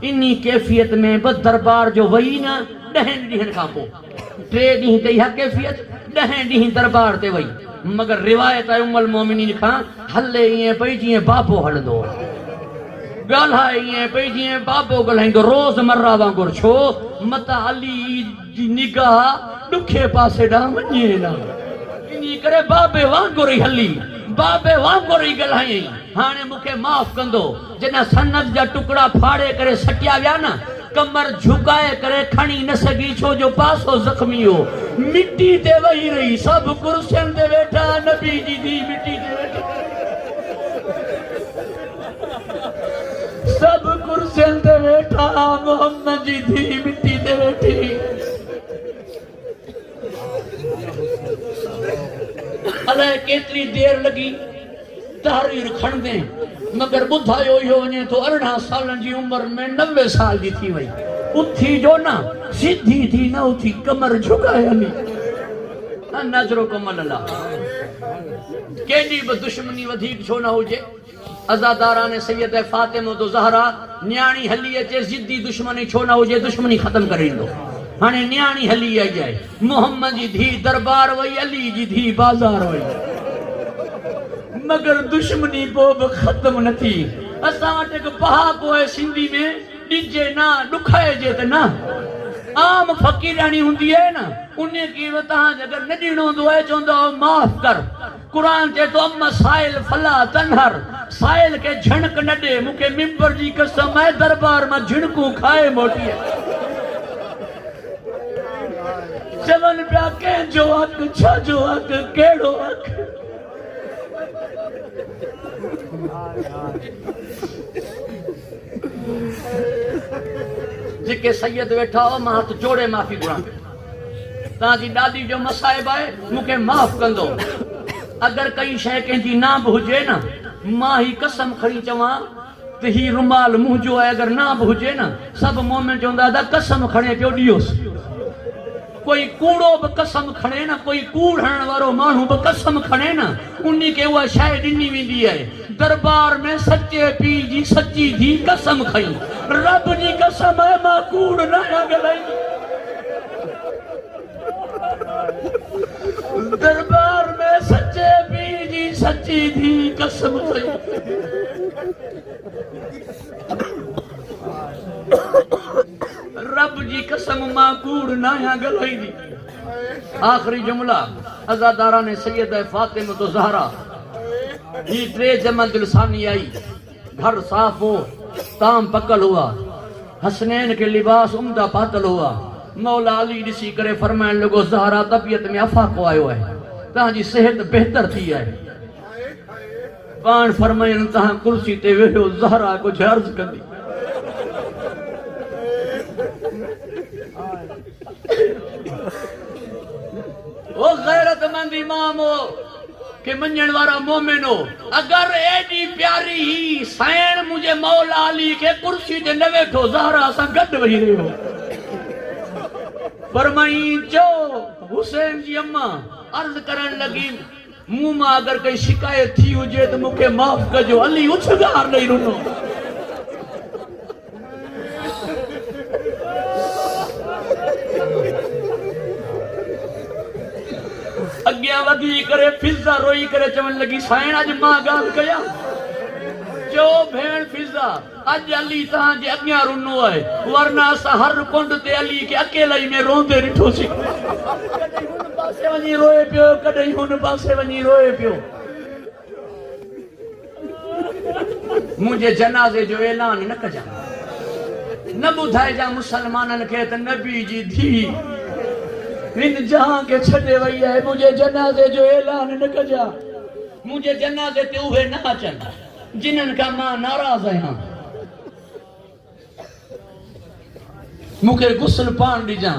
इन्ही कैफियत में बस दरबार जो वही ना 10 ॾींहनि खां पोइ 3 ॾींहं ते इहा कैफियत 10 ॾींहं दरबार ते वही। मगर रिवायत आहे उम्मुल मोमिनीन खां हले ईअं पई जीअं बाबो हलंदो, ॻाल्हाए ईअं पई जीअं बाबो ॻाल्हाईंदो रोज़मर्रा वांगुरु। छो मता अली जी निगाह ॾुखे पासे ॾांहुं वञे न, इन्ही करे बाबे वांगुरु ई हली बाबे वांगुरु ई ॻाल्हाई। हाणे मूंखे माफ़ कंदो जॾहिं सनद जा टुकड़ा फाड़े करे सटिया विया न कमर झुकाए करे खणी न सघी छो जो पासो जख्मी हो। मिट्टी ते वही रही सब कुर्सियुनि ते वेठा नबी जी धी मिट्टी ते वेठी सब कुर्सियुनि ते वेठा मोहम्मद जी धी मिट्टी ते वेठी। अलाए केतरी देर लगी तहरीर खणदे मगर ॿुधायो इहो वञे तो 18 सालनि जी उम्र में 90 साल जी थी वई। उथी जो ना सीधी थी न उथी कमर झुकाए हली। नज़रुकुम अल्लाह केॾी बि दुश्मनी वधीक छो न हुजे। अज़ादारा ने सैयद फातिमा तो ज़हरा न्याणी हली अचे ज़िद्दी दुश्मनी छो न हुजे दुश्मनी ख़त्म करे ईंदो। हाणे न्याणी हली आई आहे मोहम्मद जी धी दरबार वई अली जी धी बाज़ार वई मगर दुश्मनी पोइ बि ख़त्म न थी। असां वटि हिकु पहाको आहे सिंधी में ॾिजे ना ॾुखाइजे त न। आम फ़क़ीराणी हूंदी आहे न उन खे तव्हां अगरि न ॾियणो हूंदो आहे चवंदो माफ़ कर। क़ुरान चए थो अम्मा साइल फला तनहर साइल खे झणक न ॾे। मूंखे मिंबर जी कसम आहे दरबार मां झिणकूं खाए मोटी चवनि पिया कंहिंजो हक़ छाजो हक़ कहिड़ो हक़। जेके सैयद वेठा हो मां हथ जोड़े माफ़ी घुरां तव्हांजी ॾाॾी जो मसाइब आहे मूंखे माफ़ कंदो अगर कई शइ कंहिंजी ना बि हुजे न मां ही कसम खणी चवां त ही रुमाल मुंहिंजो आहे अगर ना बि हुजे न सब मोमिन चवंदा दादा कसम खणे पियो ॾियोसि कोई कूड़ो बि कसम खणे न कोई कूड़ हणण वारो माण्हू बि कसम खणे न उन्ही खे उहा शइ ॾिनी वेंदी आहे दरबार में सचे पीउ जी सची धी कसम खई रब जी कसम आहे मां कूड़ न ॻाल्हाईंदो दरबार में सचे पीउ जी सची धी कसम खई रब जी कसम मां कूड़ ना ॻाल्हाईंदी आखिरी जुमला अज़ादारा ने सैयद फातिमा तो ज़हरा ही टे जमा दिलसानी आई घर साफ हो ताम पकल हुआ हसनैन के लिबास उम्दा पातल हुआ मौला अली ॾिसी करे फरमाइण लॻो ज़हरा तबियत में अफ़ाक़ो आयो आहे तव्हांजी सेहत बेहतर थी आहे पाण फरमाइनि तव्हां कुर्सी ते वेठो ज़हरा कुझु अर्ज़ कंदी ओ गैरतमंद इमाम हो के मञण वारा मोमिन हो अगर एडी प्यारी ही साइण मुझे मौला अली के कुर्सी ते न वेठो ज़हरा सां गॾु वेही रहियो फरमाई चो हुसैन जी अम्मा अर्ज़ करण लगी मुंह मां अगर कोई शिकायत थी हुजे त मूंखे माफ़ कजो अली उछगार ॾेई रुनो अॻियां वधी करे फिज़ा रोई करे चवण लगी साइण अॼु मां ॻाल्हि कयां चो भेण फिज़ा अॼु अली तव्हांजे अॻियां रुनो आहे वरना असां हर कुंड ते अली खे अकेला ई में रोंदे ॾिठोसीं कॾहिं हुन पासे वञी रोए पियो कॾहिं हुन पासे वञी रोए पियो मुंहिंजे जनाज़े जो ऐलान न कजां न ॿुधाइजां मुसलमाननि खे त नबी जी धी हिन जहां के छॾे वई आहे मुंहिंजे जनाज़े जो ऐलान न कजां मुंहिंजे जनाज़े ते उहे न अचनि जिन्हनि खां मां नाराज़ आहियां मूंखे गुस्ल पाण ॾिजां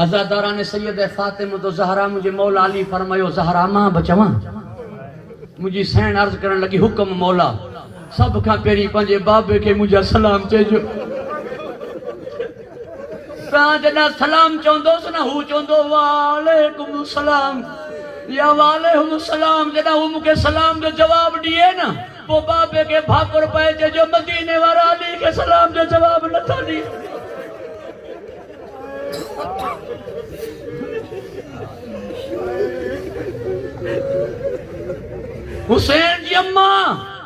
अज़ादारा ने सैयद फातिमा तो ज़हरा मुझे मौला अली फरमायो ज़हरा मां बि चवां मुंहिंजी सैन अर्ज़ करण लगी हुक्म मौला सब खां पहिरीं पंहिंजे बाबे खे मुंहिंजा सलाम चइजो तव्हां जॾहिं सलाम चवंदोसि न हू चवंदो वालेकुम सलाम या वालेकुम सलाम जॾहिं हू मूंखे सलाम जो जवाब ॾिए न पोइ बाबे खे भाकुर पए चइजो मदीने वारा अली खे सलाम जो जवाब नथा ॾिए हुसैन जी अम्मा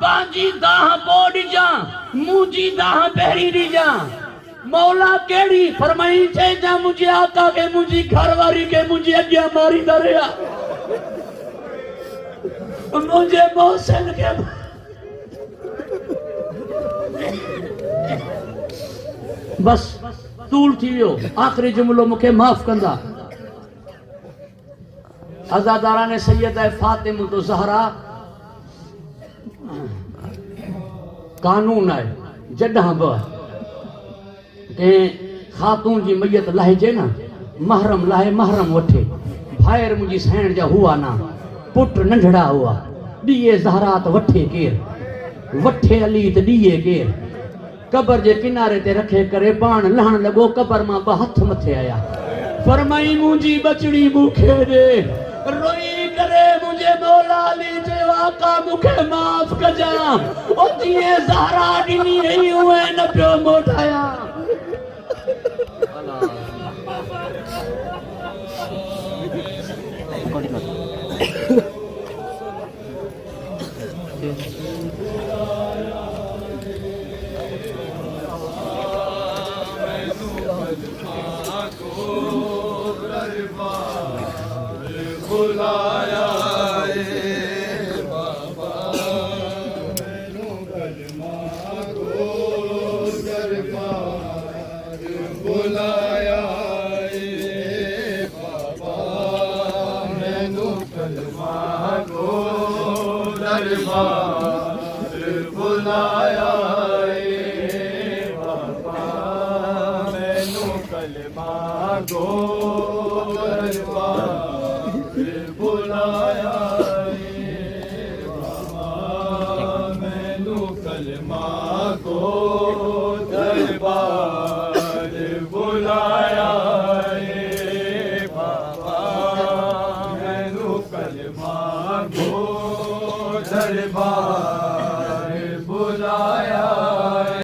पंहिंजी दाह पोइ ॾिजां मुंहिंजी दाह पहिरीं ॾिजां मौला केड़ी फरमाई चइजां मुंहिंजे आका खे मुंहिंजी घरवारी खे मुंहिंजे अॻियां मारींदा रहिया मुंहिंजे मोहसिन खे बस तूल थी वियो आख़िरी जुमिलो मूंखे माफ़ कंदा अज़ादारा ने सैयद फातिमा तो ज़हरा कानून आहे जॾहिं बि कंहिं ख़ातून जी मैयत लाहिजे न महरम लाहे महरम वठे भाइर मुंहिंजी साइण जा हुआ ना पुट नंढड़ा हुआ ॾीए ज़हरा त वठे केर वठे अली त ॾीए केर कबर जे किनारे ते रखे करे पाण लहण लॻो कबर मां ॿ हथ मथे आया फरमाई मुंहिंजी बचड़ी मूंखे ॾे रोई करे मुंहिंजे मौला अली चयो आका मूंखे माफ़ कजां ओ जीअं ज़हरा ॾिनी हुई उहे न पियो मोटायां बुलाया बुलाया बुलाया बाबा मैनू कलमा गो दरबार बुलाया बाबा मैनू कलमा गो दरबार बुलाया बाबा मैनू कलमा गो दरबार